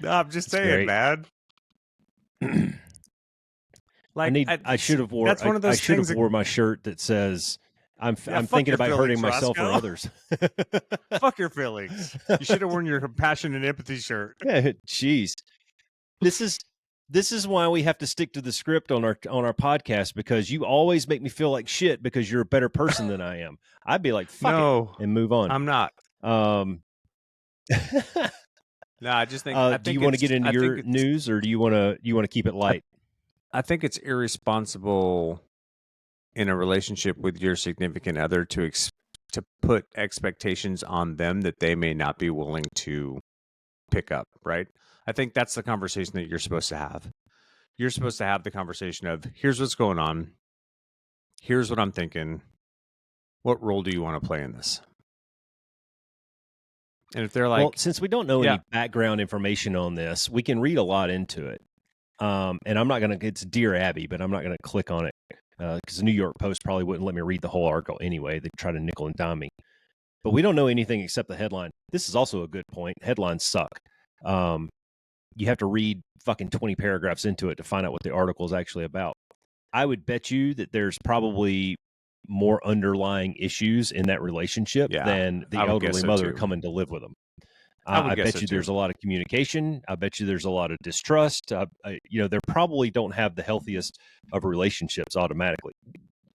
No, I'm just saying, man. Like I should have wore. That's one of those I should have wore my shirt that says, "I'm thinking about hurting myself or others." Fuck your feelings. You should have worn your compassion and empathy shirt. Jeez, this is why we have to stick to the script on our podcast, because you always make me feel like shit because you're a better person than I am. I'd be like, fuck it, and move on. I'm not. No, I just think. Do you want to get into your news, or do you want to keep it light? I think it's irresponsible in a relationship with your significant other to put expectations on them that they may not be willing to pick up, right? I think that's the conversation that you're supposed to have. You're supposed to have the conversation of, here's what's going on. Here's what I'm thinking. What role do you want to play in this? And if they're like, well, since we don't know any background information on this, we can read a lot into it. And I'm not going to, it's Dear Abby, but I'm not going to click on it because the New York Post probably wouldn't let me read the whole article anyway. They try to nickel and dime me. But we don't know anything except the headline. This is also a good point. Headlines suck. You have to read fucking 20 paragraphs into it to find out what the article is actually about. I would bet you that there's probably more underlying issues in that relationship than the elderly mother coming to live with them. I bet you there's a lot of communication. I bet you there's a lot of distrust. They probably don't have the healthiest of relationships automatically.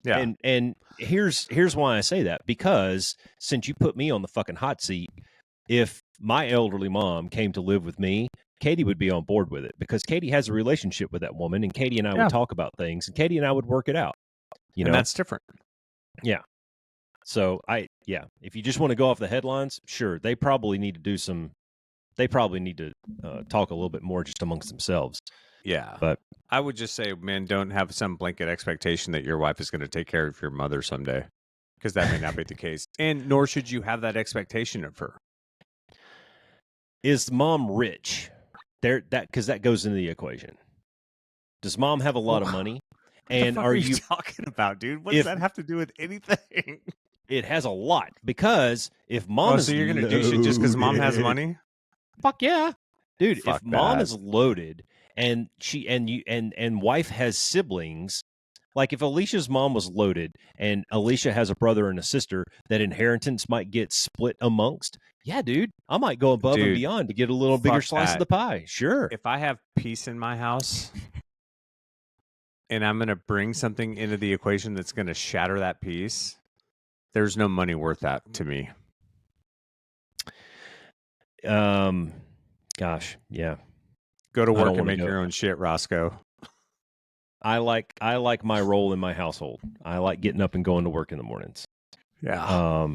Yeah. And here's why I say that, because since you put me on the fucking hot seat, if my elderly mom came to live with me, Katy would be on board with it, because Katy has a relationship with that woman, and Katy and I would talk about things, and Katy and I would work it out. And that's different. Yeah. So if you just want to go off the headlines, sure, they probably need to talk a little bit more just amongst themselves. Yeah. But I would just say, man, don't have some blanket expectation that your wife is going to take care of your mother someday, because that may not be the case. And nor should you have that expectation of her. Is mom rich? Because that goes into the equation. Does mom have a lot of money? And what are you talking about, dude? What does that have to do with anything? It has a lot, because if mom so you're going to do shit just because mom has money? Fuck yeah. Dude, if mom is loaded and and wife has siblings, like if Alicia's mom was loaded and Alicia has a brother and a sister, that inheritance might get split amongst. Yeah, dude, I might go above and beyond to get a little bigger slice of the pie. Sure. If I have peace in my house and I'm going to bring something into the equation that's going to shatter that peace, there's no money worth that to me. Gosh, yeah. Go to work and make your own shit, Roscoe. I like my role in my household. I like getting up and going to work in the mornings. Yeah.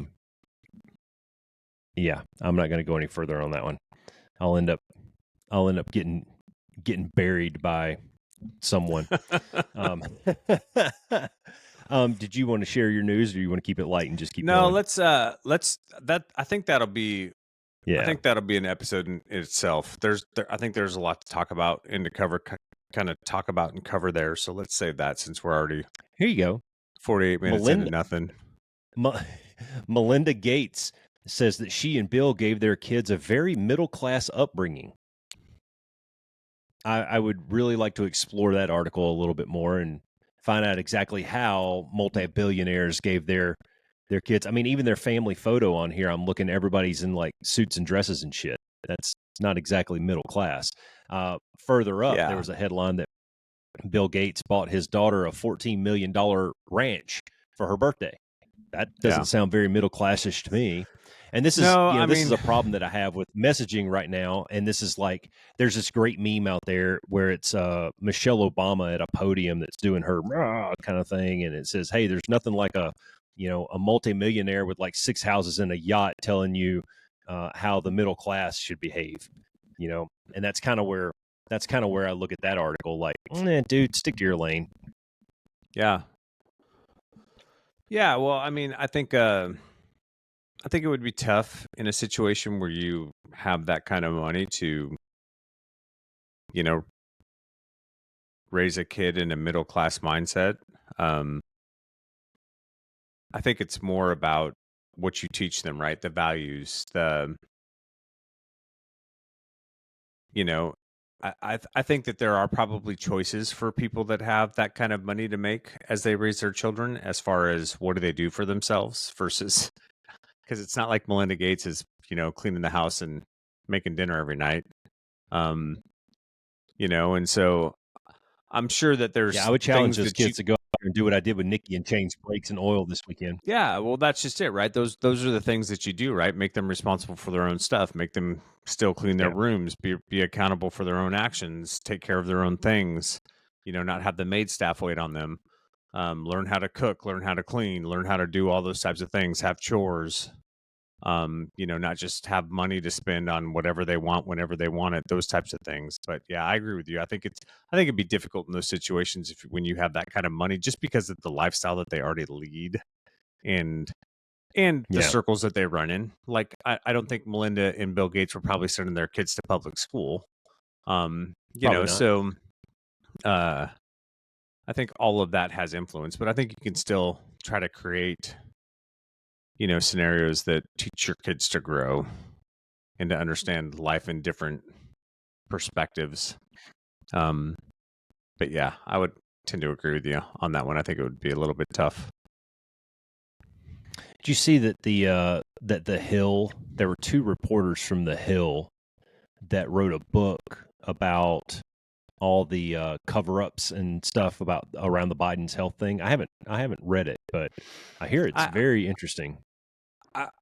Yeah, I'm not going to go any further on that one. I'll end up getting buried by someone. Did you want to share your news, or do you want to keep it light and just keep going? let's I think that'll be an episode in itself. I think there's a lot to talk about and to cover, kind of talk about and cover there. So let's save that, since we're already, here you go, 48 minutes into nothing. Melinda Gates says that she and Bill gave their kids a very middle-class upbringing. I would really like to explore that article a little bit more and find out exactly how multi-billionaires gave their kids. I mean, even their family photo on here, I'm looking, everybody's in like suits and dresses and shit. That's not exactly middle class. Further up, there was a headline that Bill Gates bought his daughter a $14 million ranch for her birthday. That doesn't sound very middle classish to me. And this is, No, you know, I this is mean, a problem that I have with messaging right now. And this is like, there's this great meme out there where it's Michelle Obama at a podium that's doing her kind of thing, and it says, "Hey, there's nothing like a, you know, a multimillionaire with like 6 houses and a yacht telling you how the middle class should behave." You know, and that's kind of where I look at that article. Like, dude, stick to your lane. yeah, yeah. Well, I mean, I think it would be tough in a situation where you have that kind of money to, you know, raise a kid in a middle class mindset. Um, I think it's more about what you teach them, right? The values, you know, I think that there are probably choices for people that have that kind of money to make as they raise their children, as far as what do they do for themselves versus, because it's not like Melinda Gates is, you know, cleaning the house and making dinner every night. Um, you know, and so I'm sure that Yeah, there's I would challenge things those that you, kids to go out there and do what I did with Nikki and change brakes and oil this weekend. yeah, well, that's just it, right? Those are the things that you do, right? Make them responsible for their own stuff, make them still clean their Yeah. rooms, be accountable for their own actions, take care of their own things, you know, not have the maid staff wait on them. Learn how to cook, learn how to clean, learn how to do all those types of things, have chores. You know, not just have money to spend on whatever they want whenever they want it, those types of things. But yeah, I agree with you. I think it'd be difficult in those situations if when you have that kind of money, just because of the lifestyle that they already lead and the Yeah. circles that they run in. Like I don't think Melinda and Bill Gates were probably sending their kids to public school. You Probably know, not. so uh I think all of that has influence, but I think you can still try to create, you know, scenarios that teach your kids to grow and to understand life in different perspectives. Um, but yeah, I would tend to agree with you on that one. I think it would be a little bit tough. Did you see that the Hill? There were 2 reporters from the Hill that wrote a book about all the cover-ups and stuff about around the Biden's health thing. I haven't read it, but I hear it's I very interesting.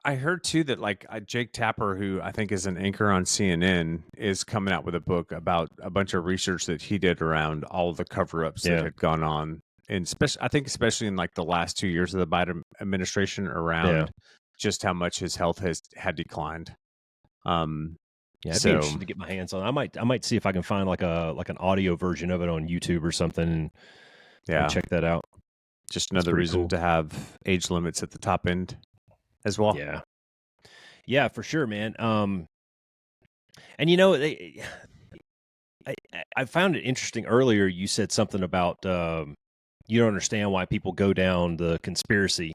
I heard too that like Jake Tapper, who I think is an anchor on CNN, is coming out with a book about a bunch of research that he did around all of the cover-ups that Yeah. had gone on, and especially in like the last 2 years of the Biden administration, around just how much his health had declined. Yeah, I'd be So interested to get my hands on. I might see if I can find like an audio version of it on YouTube or something and check that out. just That's another pretty reason cool. to have age limits at the top end as well. Yeah. Yeah, for sure, man. And you know, I found it interesting earlier. You said something about you don't understand why people go down the conspiracy.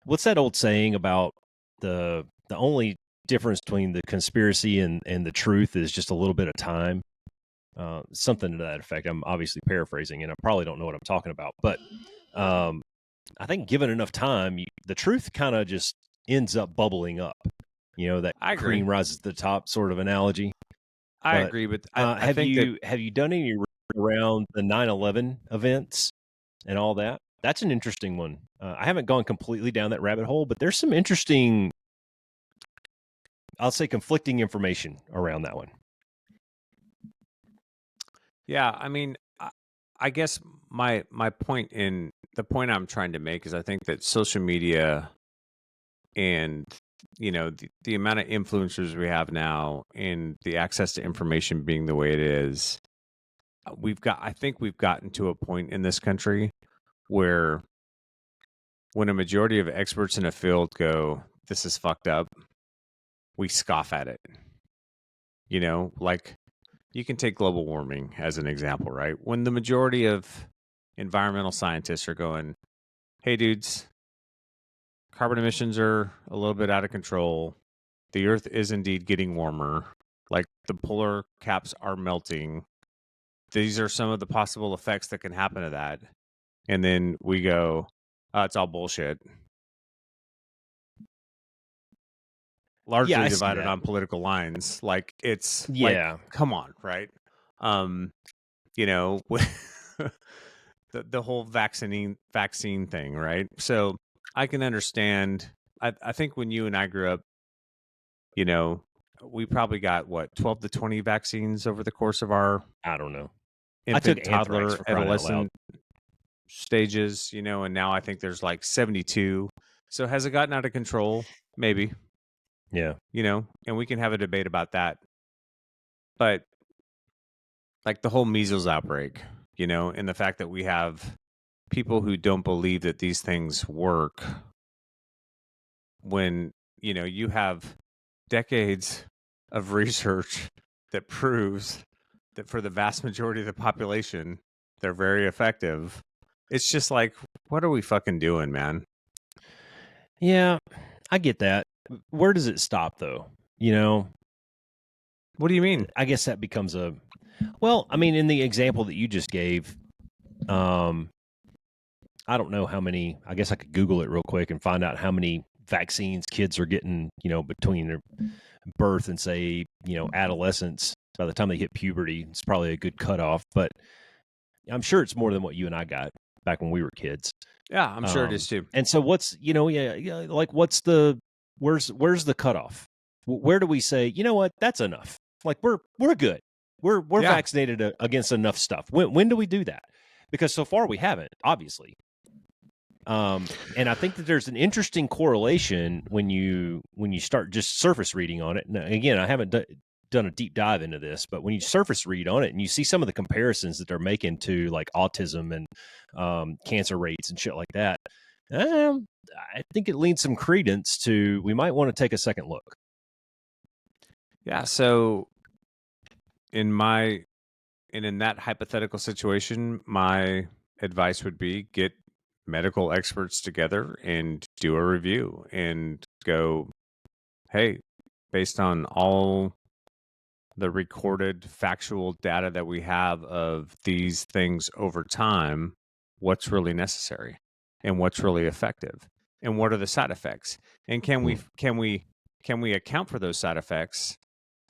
What's that old saying about the only difference between the conspiracy and the truth is just a little bit of time? Something to that effect. I'm obviously paraphrasing, and I probably don't know what I'm talking about. But I think given enough time, the truth kind of just ends up bubbling up. You know, that I agree. cream rises to the top sort of analogy. I But agree, but I have think that you done any around the 9/11 events and all that? That's an interesting one. I haven't gone completely down that rabbit hole, but there's some interesting, I'll say, conflicting information around that one. yeah, I mean, I guess my point in the point I'm trying to make is I think that social media and, you know, the amount of influencers we have now and the access to information being the way it is, I think we've gotten to a point in this country where when a majority of experts in a field go, this is fucked up, we scoff at it. You know, like you can take global warming as an example, right? When the majority of environmental scientists are going, hey, dudes, carbon emissions are a little bit out of control. The earth is indeed getting warmer. Like the polar caps are melting. These are some of the possible effects that can happen to that. And then we go, it's all bullshit. Yeah, Largely I see divided that. on political lines. Like it's like, Yeah. come on, right? You know, the whole vaccine thing, right? So I can understand. I think when you and I grew up, you know, we probably got 12 to 20 vaccines over the course of our I don't know. I took infant, anthrax, toddler, for crying out loud. adolescent stages, and now I think there's like 72. So has it gotten out of control? Maybe, Yeah. and we can have a debate about that. But like the whole measles outbreak, and the fact that we have people who don't believe that these things work when, you have decades of research that proves that for the vast majority of the population, they're very effective. It's just like, what are we fucking doing, man? Yeah, I get that. Where does it stop, though? What do you mean? I guess that becomes well, I mean, in the example that you just gave, I don't know how many, I guess I could Google it real quick and find out how many vaccines kids are getting, between their birth and say, adolescence. By the time they hit puberty, it's probably a good cutoff, but I'm sure it's more than what you and I got back when we were kids. Yeah, I'm sure it is too. And so what's, like where's the cutoff? Where do we say, you know what, that's enough? Like we're good. We're vaccinated against enough stuff. When do we do that? Because so far we haven't, obviously. And I think that there's an interesting correlation when you start just surface reading on it. And again, I haven't done a deep dive into this, but when you surface read on it and you see some of the comparisons that they're making to like autism and cancer rates and shit like that, I think it leans some credence to we might want to take a second look. Yeah. So in that hypothetical situation, my advice would be get medical experts together and do a review and go, hey, based on all the recorded factual data that we have of these things over time, what's really necessary and what's really effective and what are the side effects, and can we account for those side effects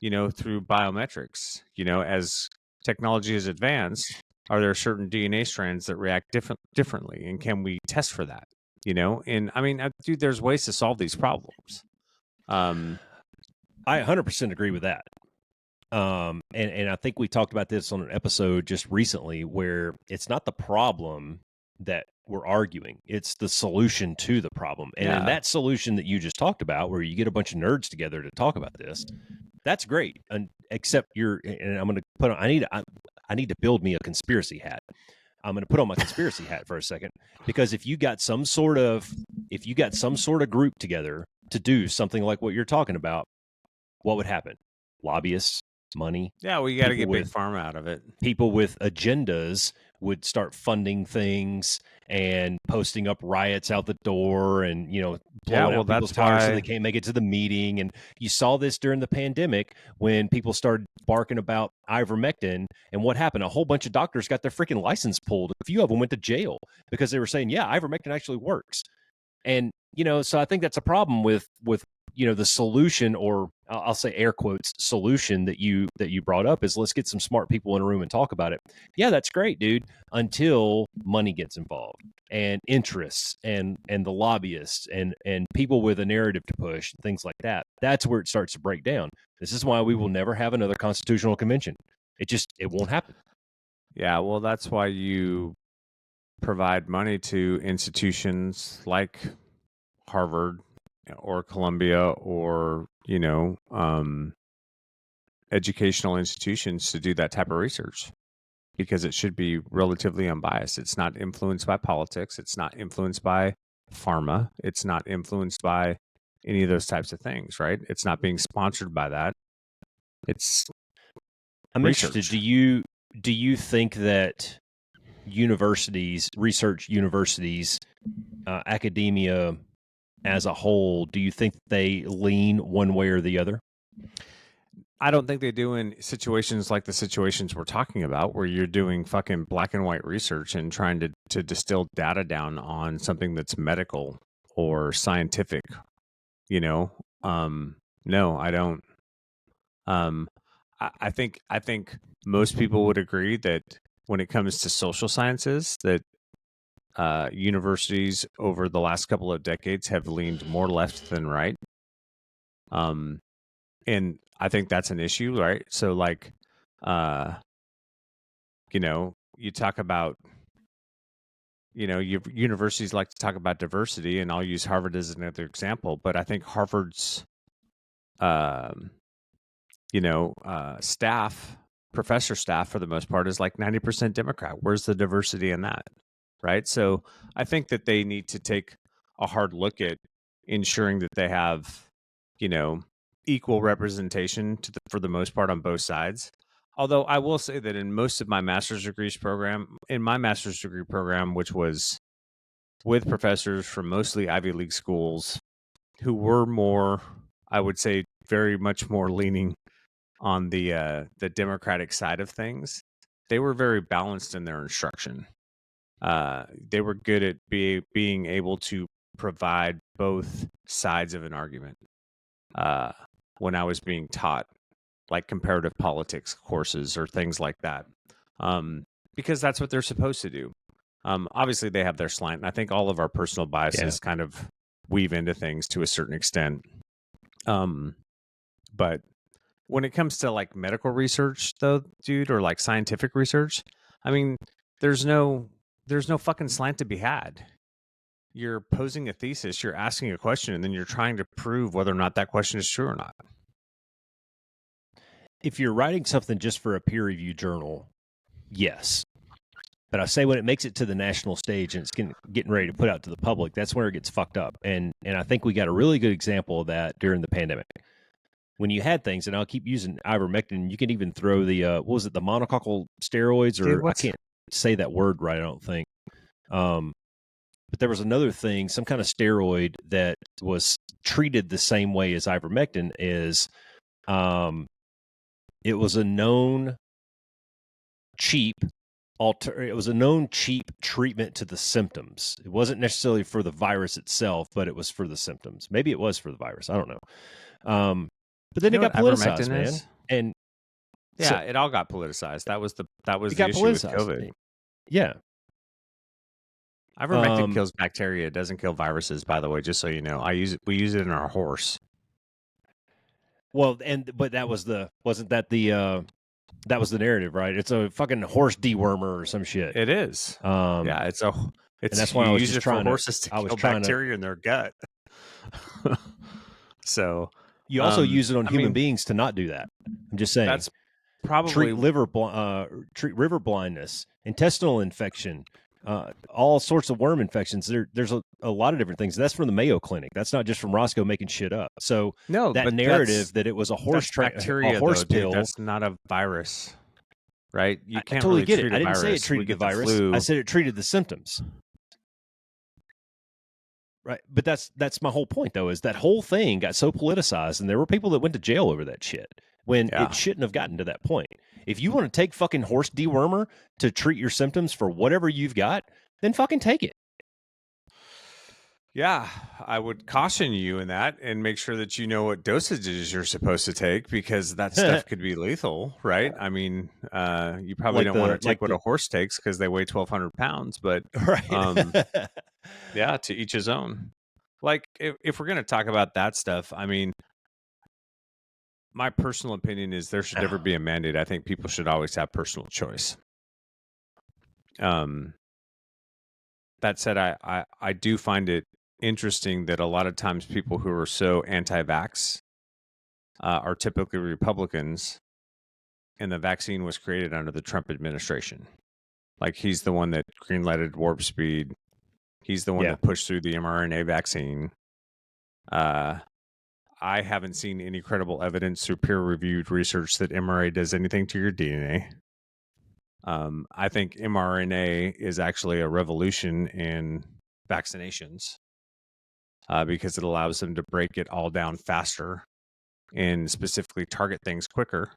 through biometrics? As technology is advanced, are there certain DNA strands that react differently, and can we test for that? And I mean, dude, there's ways to solve these problems. I 100% agree with that. And I think we talked about this on an episode just recently where it's not the problem that we're arguing, it's the solution to the problem. And in that solution that you just talked about, where you get a bunch of nerds together to talk about this, that's great. And except and I'm going to put on, I need to build me a conspiracy hat. I'm going to put on my conspiracy hat for a second, because if you got some sort of group together to do something like what you're talking about, what would happen? Lobbyists, money. Yeah, well, you got to get big pharma out of it. People with agendas would start funding things and posting up riots out the door and, blowing out people's tires so they can't make it to the meeting. And you saw this during the pandemic when people started barking about ivermectin. And what happened? A whole bunch of doctors got their freaking license pulled. A few of them went to jail because they were saying, yeah, ivermectin actually works. And, so I think that's a problem with the solution, or I'll say air quotes solution that you brought up, is let's get some smart people in a room and talk about it. Yeah, that's great, dude. Until money gets involved and interests and the lobbyists and people with a narrative to push, things like that. That's where it starts to break down. This is why we will never have another constitutional convention. It won't happen. Yeah, well, that's why you provide money to institutions like Harvard or Columbia or, educational institutions to do that type of research, because it should be relatively unbiased. It's not influenced by politics. It's not influenced by pharma. It's not influenced by any of those types of things, right? It's not being sponsored by that. I'm interested. Do you think that research universities, academia as a whole, do you think they lean one way or the other? I don't think they do in situations like the situations we're talking about, where you're doing fucking black and white research and trying to distill data down on something that's medical or scientific. No, I don't. I think most people would agree that when it comes to social sciences, that universities over the last couple of decades have leaned more left than right. And I think that's an issue, right? So like, you talk about, universities like to talk about diversity, and I'll use Harvard as another example, but I think Harvard's, professor staff for the most part is like 90% Democrat. Where's the diversity in that? Right. So I think that they need to take a hard look at ensuring that they have, equal representation for the most part on both sides. Although I will say that in most of my master's degree program, which was with professors from mostly Ivy League schools who were more, I would say, very much more leaning on the Democratic side of things, they were very balanced in their instruction. They were good at being able to provide both sides of an argument. When I was being taught, like comparative politics courses or things like that, because that's what they're supposed to do. Obviously, they have their slant, and I think all of our personal biases kind of weave into things to a certain extent. But when it comes to like medical research, though, dude, or like scientific research, I mean, there's no fucking slant to be had. You're posing a thesis, you're asking a question, and then you're trying to prove whether or not that question is true or not. If you're writing something just for a peer-reviewed journal, yes. But I say when it makes it to the national stage and it's getting ready to put out to the public, that's where it gets fucked up. And I think we got a really good example of that during the pandemic. When you had things, and I'll keep using ivermectin, you can even throw the, what was it, the monococcal steroids, or I can't say that word right, I don't think. But there was another thing, some kind of steroid that was treated the same way as ivermectin is, it was a known cheap treatment to the symptoms. It wasn't necessarily for the virus itself, but it was for the symptoms. Maybe it was for the virus. I don't know. But then it got politicized, man. And yeah, it all got politicized. That was the issue with COVID. Yeah. Ivermectin kills bacteria. It doesn't kill viruses, by the way, just so you know. We use it in our horse. Well, but that was wasn't that the that was the narrative, right? It's a fucking horse dewormer or some shit. It is. Yeah, it's and that's why I was just trying for horses to kill bacteria in their gut. So you also use it on human beings to not do that. I'm just saying. That's probably treat river blindness, intestinal infection, all sorts of worm infections. There's a lot of different things. That's from the Mayo Clinic. That's not just from Roscoe making shit up. So that narrative that it was a horse bacteria, a horse pill. Dude, that's not a virus, right? You can't totally really get treat it. I didn't virus. say it treated the virus. I said it treated the symptoms. Right, but that's my whole point, though, is that whole thing got so politicized, and there were people that went to jail over that shit when it shouldn't have gotten to that point. If you want to take fucking horse dewormer to treat your symptoms for whatever you've got, then fucking take it. Yeah, I would caution you in that and make sure that you know what dosages you're supposed to take, because that stuff could be lethal, right? I mean, you probably don't want to take what a horse takes because they weigh 1,200 pounds, but right. yeah, to each his own. Like, if we're going to talk about that stuff, I mean, my personal opinion is there should never be a mandate. I think people should always have personal choice. That said, I do find it interesting that a lot of times people who are so anti-vax are typically Republicans, and the vaccine was created under the Trump administration. Like, he's the one that green-lighted warp speed. He's the one that pushed through the mRNA vaccine. I haven't seen any credible evidence through peer-reviewed research that mRNA does anything to your DNA. I think mRNA is actually a revolution in vaccinations because it allows them to break it all down faster and specifically target things quicker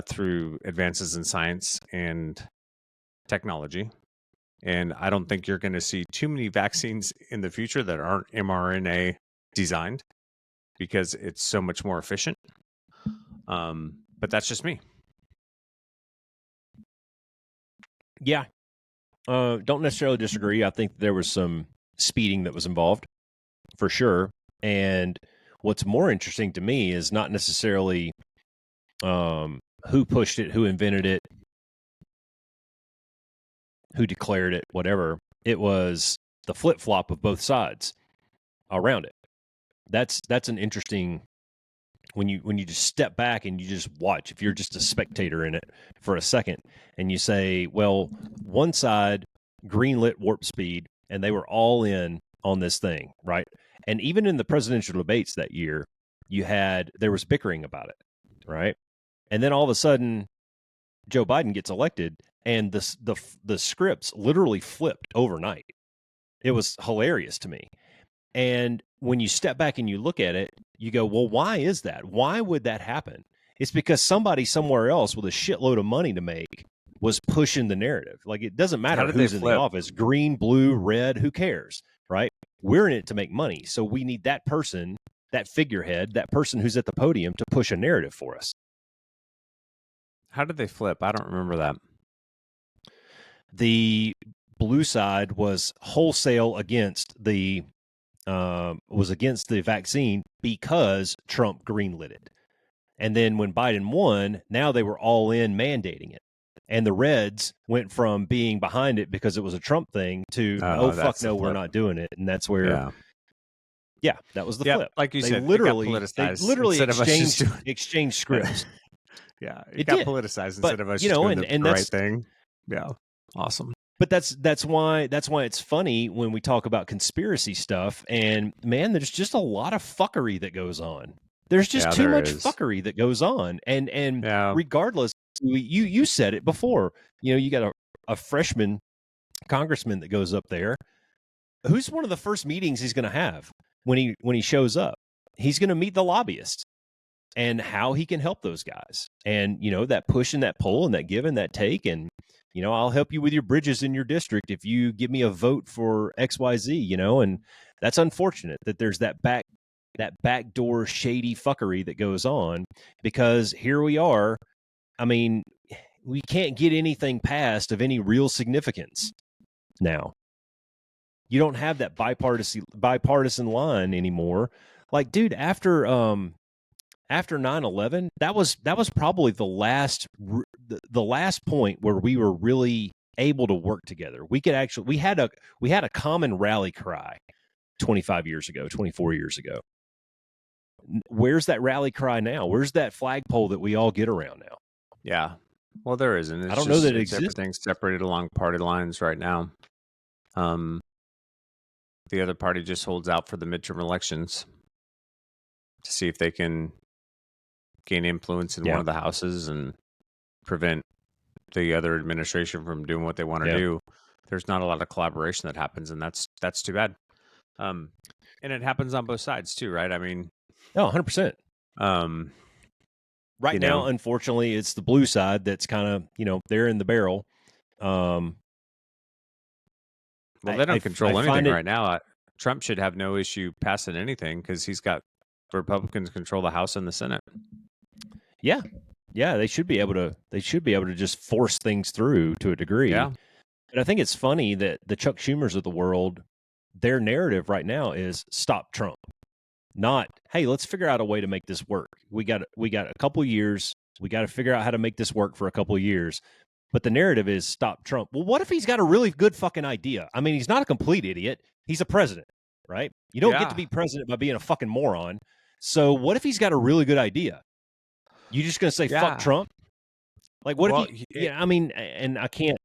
through advances in science and technology. And I don't think you're going to see too many vaccines in the future that aren't mRNA designed, because it's so much more efficient. But that's just me. Yeah. Don't necessarily disagree. I think there was some speeding that was involved, for sure. And what's more interesting to me is not necessarily who pushed it, who invented it, who declared it, whatever. It was the flip-flop of both sides around it. That's an interesting, when you just step back and you just watch, if you're just a spectator in it for a second, and you say, well, one side greenlit warp speed, and they were all in on this thing, right? And even in the presidential debates that year, there was bickering about it, right? And then all of a sudden, Joe Biden gets elected, and the scripts literally flipped overnight. It was hilarious to me. And when you step back and you look at it, you go, well, why is that? Why would that happen? It's because somebody somewhere else with a shitload of money to make was pushing the narrative. Like, it doesn't matter who's in the office, green, blue, red, who cares, right? We're in it to make money. So we need that person, that figurehead, that person who's at the podium to push a narrative for us. How did they flip? I don't remember that. The blue side was wholesale against the vaccine because Trump greenlit it. And then when Biden won, now they were all in mandating it. And the Reds went from being behind it because it was a Trump thing to, fuck no, we're not doing it. And that's where, that was the flip. Like you said, literally exchanged scripts. It got politicized instead of us just doing the right thing. Yeah, awesome. But that's why it's funny when we talk about conspiracy stuff. And man, there's just a lot of fuckery that goes on. There's just too much fuckery that goes on. And regardless, you said it before. You got a freshman congressman that goes up there. Who's one of the first meetings he's going to have when he shows up? He's going to meet the lobbyists and how he can help those guys. And that push and that pull and that give and that take, and I'll help you with your bridges in your district if you give me a vote for XYZ, and that's unfortunate that there's that backdoor shady fuckery that goes on, because here we are. I mean, we can't get anything passed of any real significance now. You don't have that bipartisan line anymore. Like, dude, after 9/11, that was probably the last point where we were really able to work together. We had a common rally cry 24 years ago. Where's that rally cry now? Where's that flagpole that we all get around now? Yeah. Well, there isn't. I don't know that it exists. Everything's separated along party lines right now. The other party just holds out for the midterm elections to see if they can gain influence in one of the houses and prevent the other administration from doing what they want to do. There's not a lot of collaboration that happens, and that's too bad. And it happens on both sides too, right? I mean, 100%. Right now, unfortunately, it's the blue side that's kind of, they're in the barrel. Well, they don't control anything right now. Trump should have no issue passing anything because he's got Republicans control the House and the Senate. Yeah, they should be able to. They should be able to just force things through to a degree. Yeah, and I think it's funny that the Chuck Schumers of the world, their narrative right now is stop Trump, not hey, let's figure out a way to make this work. We got a couple of years. We got to figure out how to make this work for a couple of years. But the narrative is stop Trump. Well, what if he's got a really good fucking idea? I mean, he's not a complete idiot. He's a president, right? You don't get to be president by being a fucking moron. So what if he's got a really good idea? You just going to say fuck Trump? Like, what if he, I mean, and I can't.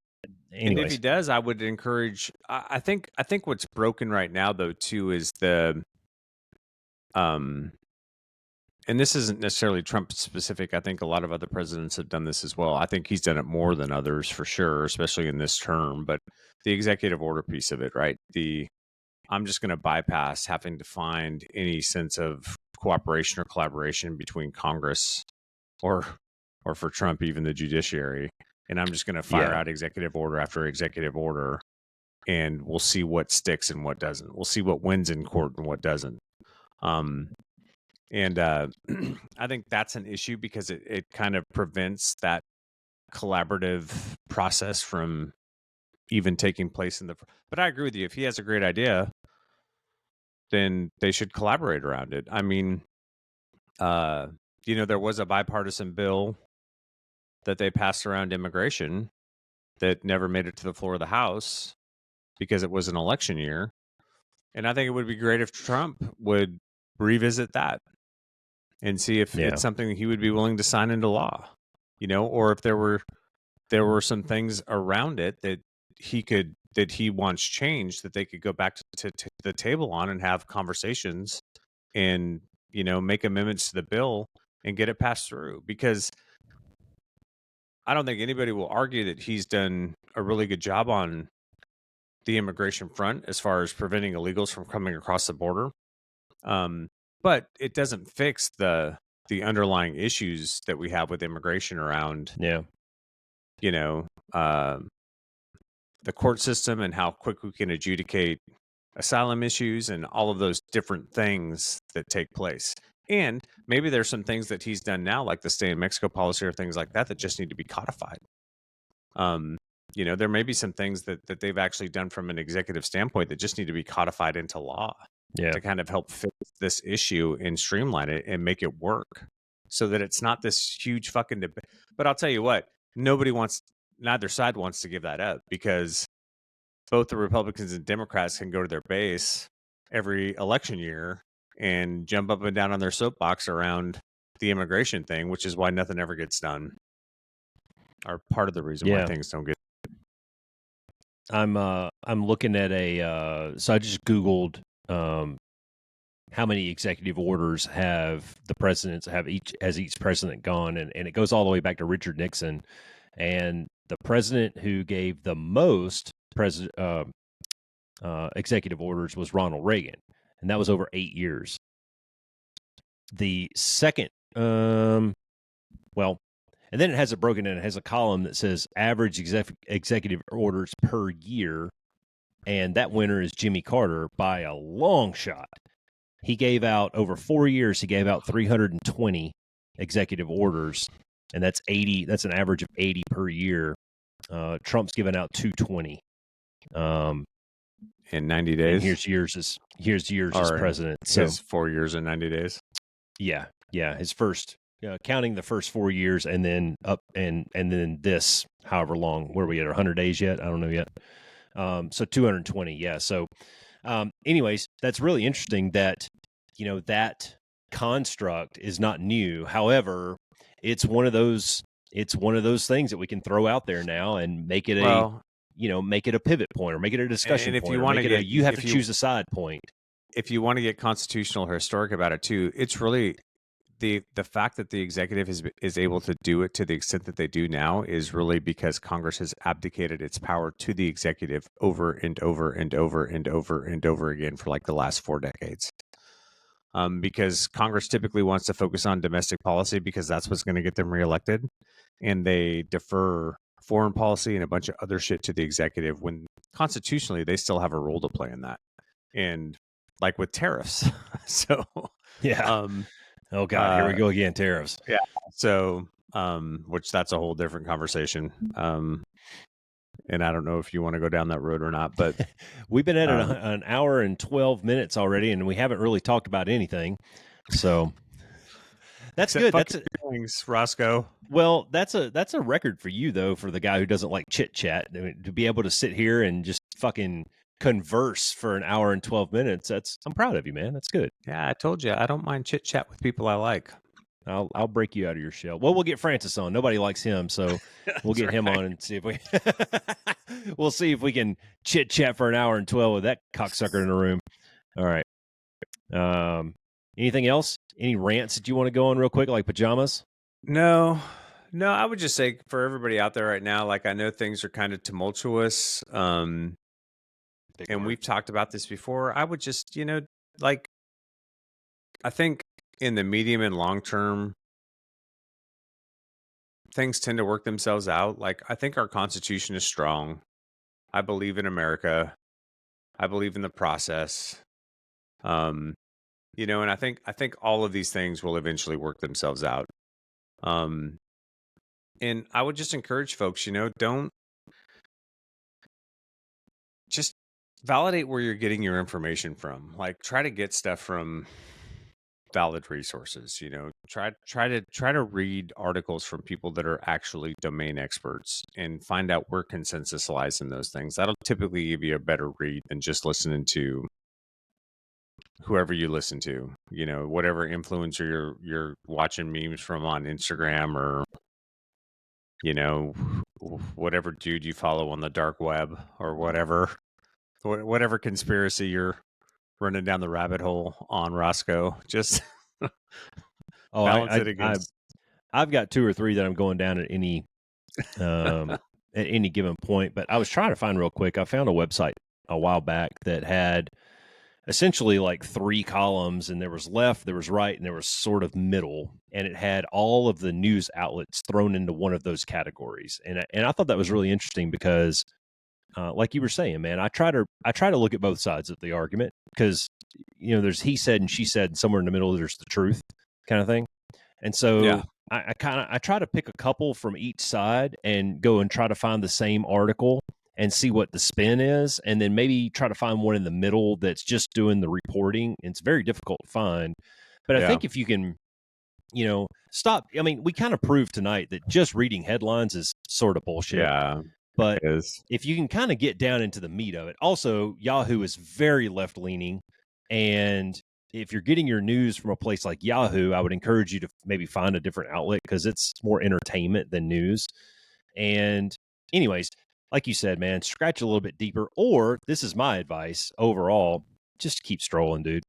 Anyways. And if he does, I would encourage. I think what's broken right now, though, too, is and this isn't necessarily Trump specific. I think a lot of other presidents have done this as well. I think he's done it more than others for sure, especially in this term. But the executive order piece of it, right? I'm just going to bypass having to find any sense of cooperation or collaboration between Congress or for Trump, even the judiciary. And I'm just going to fire out executive order after executive order, and we'll see what sticks and what doesn't. We'll see what wins in court and what doesn't. And I think that's an issue because it kind of prevents that collaborative process from even taking place but I agree with you. If he has a great idea, then they should collaborate around it. I mean, there was a bipartisan bill that they passed around immigration that never made it to the floor of the House because it was an election year. And I think it would be great if Trump would revisit that and see if it's something that he would be willing to sign into law, or if there were some things around it that he wants changed, that they could go back to the table on and have conversations and, make amendments to the bill and get it passed through. Because I don't think anybody will argue that he's done a really good job on the immigration front as far as preventing illegals from coming across the border. But it doesn't fix the underlying issues that we have with immigration around, the court system and how quick we can adjudicate asylum issues and all of those different things that take place. And maybe there's some things that he's done now, like the stay in Mexico policy or things like that, that just need to be codified. There may be some things that they've actually done from an executive standpoint that just need to be codified into law to kind of help fix this issue and streamline it and make it work so that it's not this huge fucking debate. But I'll tell you what, neither side wants to give that up, because both the Republicans and Democrats can go to their base every election year and jump up and down on their soapbox around the immigration thing, which is why nothing ever gets done, or part of the reason why things don't get. I'm looking at so I just Googled how many executive orders have the presidents has each president gone, and it goes all the way back to Richard Nixon, and the president who gave the most executive orders was Ronald Reagan, and that was over 8 years. The second, and then it has it broken in. It has a column that says average executive orders per year, and that winner is Jimmy Carter by a long shot. He gave out, over 4 years, he gave out 320 executive orders, and that's 80. That's an average of 80 per year. Trump's given out 220. In 90 days. And here's years as president. So 4 years and 90 days. Yeah. His first, counting the first 4 years, and then up and then this, however long. Where are we at? 100 days yet? I don't know yet. So 220. Yeah. So, anyways, that's really interesting that that construct is not new. However, it's one of those things that we can throw out there now and make it make it a pivot point, or make it a discussion point. You want to you have to choose a side point. If you want to get constitutional or historic about it too, it's really the fact that the executive is able to do it to the extent that they do now is really because Congress has abdicated its power to the executive over and over and over and over and over again for like the last 4 decades. Because Congress typically wants to focus on domestic policy because that's what's going to get them reelected, and they defer foreign policy and a bunch of other shit to the executive when constitutionally they still have a role to play in that. And like with tariffs. So yeah. Oh God, here we go again, tariffs. Yeah. So which that's a whole different conversation. And I don't know if you want to go down that road or not, but we've been at an hour and 12 minutes already, and we haven't really talked about anything. So that's good. That's feelings, Roscoe. Well, that's a record for you though, for the guy who doesn't like chit chat, to be able to sit here and just fucking converse for an hour and 12 minutes. I'm proud of you, man. That's good. Yeah, I told you I don't mind chit chat with people I like. I'll break you out of your shell. Well, we'll get Francis on. Nobody likes him, so we'll get him on and see if we'll see if we can chit chat for an hour and 12 with that cocksucker in the room. All right. Anything else? Any rants that you want to go on real quick, like pajamas? No, I would just say for everybody out there right now, like, I know things are kind of tumultuous. And we've talked about this before. I would just, like, I think in the medium and long term, things tend to work themselves out. Like, I think our Constitution is strong. I believe in America. I believe in the process. And I think all of these things will eventually work themselves out. And I would just encourage folks, don't just validate where you're getting your information from. Like, try to get stuff from valid resources. Try to read articles from people that are actually domain experts and find out where consensus lies in those things. That'll typically give you a better read than just listening to whoever you listen to. Whatever influencer you're watching memes from on Instagram, or whatever dude you follow on the dark web, or whatever conspiracy you're running down the rabbit hole on, Roscoe. Just balance it against. I've got 2 or 3 that I'm going down at any given point. But I was trying to find real quick. I found a website a while back that had essentially like 3 columns, and there was left, there was right, and there was sort of middle, and it had all of the news outlets thrown into one of those categories. And I thought that was really interesting because, like you were saying, man, I try to look at both sides of the argument, because there's he said and she said, and somewhere in the middle there's the truth, kind of thing. And so Yeah. I try to pick a couple from each side and go and try to find the same article and see what the spin is, and then maybe try to find one in the middle that's just doing the reporting. It's very difficult to find, but I think if you can, stop. I mean, we kind of proved tonight that just reading headlines is sort of bullshit. Yeah. But if you can kind of get down into the meat of it. Also, Yahoo is very left-leaning, and if you're getting your news from a place like Yahoo, I would encourage you to maybe find a different outlet, because it's more entertainment than news. And anyways, like you said, man, scratch a little bit deeper, or this is my advice overall, just keep scrolling, dude.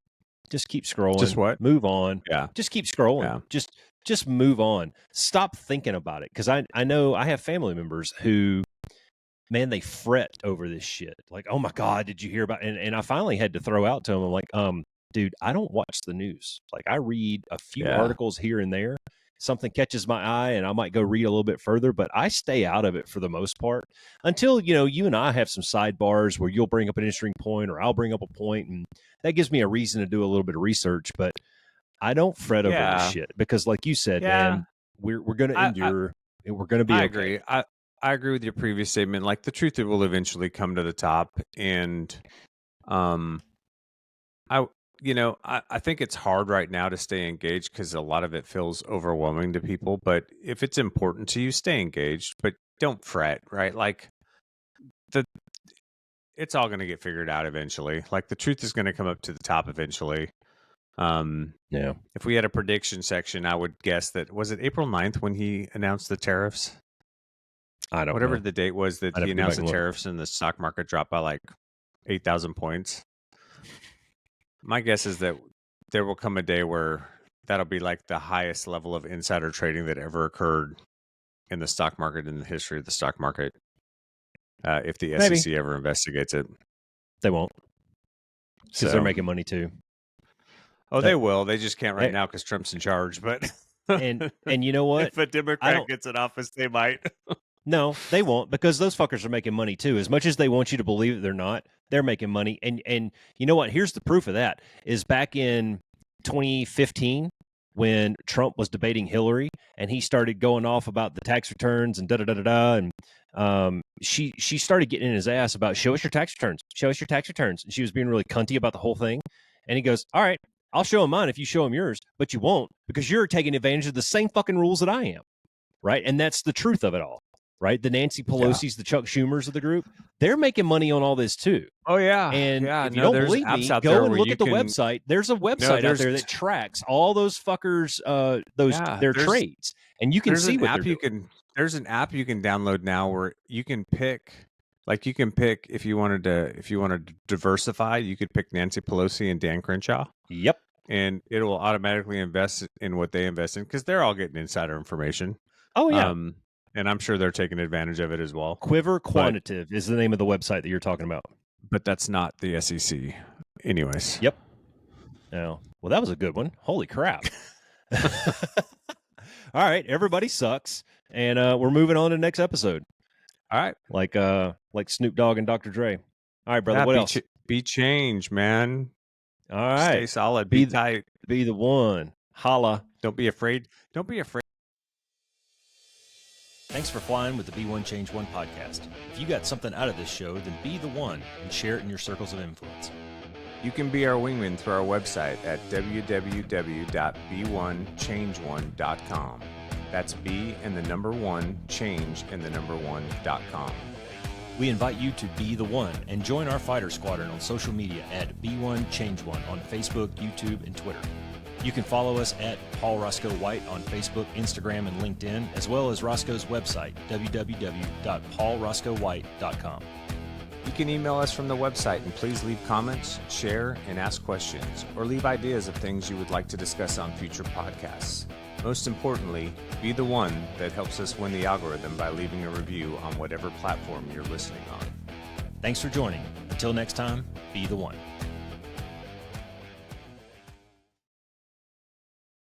Just keep scrolling. Just what? Move on. Yeah. Just keep scrolling. Yeah. Just move on. Stop thinking about it, because I know I have family members who, man, they fret over this shit. Like, oh my God, did you hear about? And I finally had to throw out to them, I'm like, dude, I don't watch the news. Like, I read a few articles here and there. Something catches my eye and I might go read a little bit further, but I stay out of it for the most part until, you and I have some sidebars where you'll bring up an interesting point or I'll bring up a point, and that gives me a reason to do a little bit of research. But I don't fret over this shit, because like you said, man, we're going to endure. We're going to be okay. Agree. I agree with your previous statement. Like, the truth, it will eventually come to the top. And I think it's hard right now to stay engaged because a lot of it feels overwhelming to people. But if it's important to you, stay engaged, but don't fret, right? Like, it's all going to get figured out eventually. Like, the truth is going to come up to the top eventually. If we had a prediction section, I would guess that, was it April 9th when he announced the tariffs? I don't Whatever know. the date was that he announced the tariffs, and the stock market dropped by like 8,000 points. My guess is that there will come a day where that'll be like the highest level of insider trading that ever occurred in the stock market, in the history of the stock market. If the SEC ever investigates it. They won't, because they're making money too. Oh, they will. They just can't right now because Trump's in charge. But and you know what? If a Democrat gets in office, they might. No, they won't, because those fuckers are making money too. As much as they want you to believe that they're not, they're making money. And you know what? Here's the proof of that is back in 2015 when Trump was debating Hillary and he started going off about the tax returns and and she started getting in his ass about, show us your tax returns, show us your tax returns. And she was being really cunty about the whole thing. And he goes, all right, I'll show him mine if you show him yours, but you won't, because you're taking advantage of the same fucking rules that I am. Right. And that's the truth of it all. Right. The Nancy Pelosi's, the Chuck Schumers of the group, they're making money on all this too. Oh, yeah. And if you don't believe me, go and look at the website. There's a website out there that tracks all those fuckers, their trades. And you can see what they're doing. There's an app you can download now where you can pick, if you wanted to diversify, you could pick Nancy Pelosi and Dan Crenshaw. Yep. And it will automatically invest in what they invest in, because they're all getting insider information. Oh, yeah. And I'm sure they're taking advantage of it as well. Quiver Quantitative is the name of the website that you're talking about. But that's not the SEC. Anyways. Yep. Oh, well, that was a good one. Holy crap. All right. Everybody sucks. And we're moving on to the next episode. All right. Like Snoop Dogg and Dr. Dre. All right, brother. What else? Be changed, man. All right. Stay solid. Be tight. Be the one. Holla. Don't be afraid. Don't be afraid. Thanks for flying with the Be One Change One podcast. If you got something out of this show, then be the one and share it in your circles of influence. You can be our wingman through our website at www.b1change1.com. That's B and the number 1, change and the number 1.com. We invite you to be the one and join our fighter squadron on social media at B1Change1 on Facebook, YouTube, and Twitter. You can follow us at Paul Roscoe White on Facebook, Instagram, and LinkedIn, as well as Roscoe's website, www.paulroscoewhite.com. You can email us from the website, and please leave comments, share, and ask questions, or leave ideas of things you would like to discuss on future podcasts. Most importantly, be the one that helps us win the algorithm by leaving a review on whatever platform you're listening on. Thanks for joining. Until next time, be the one.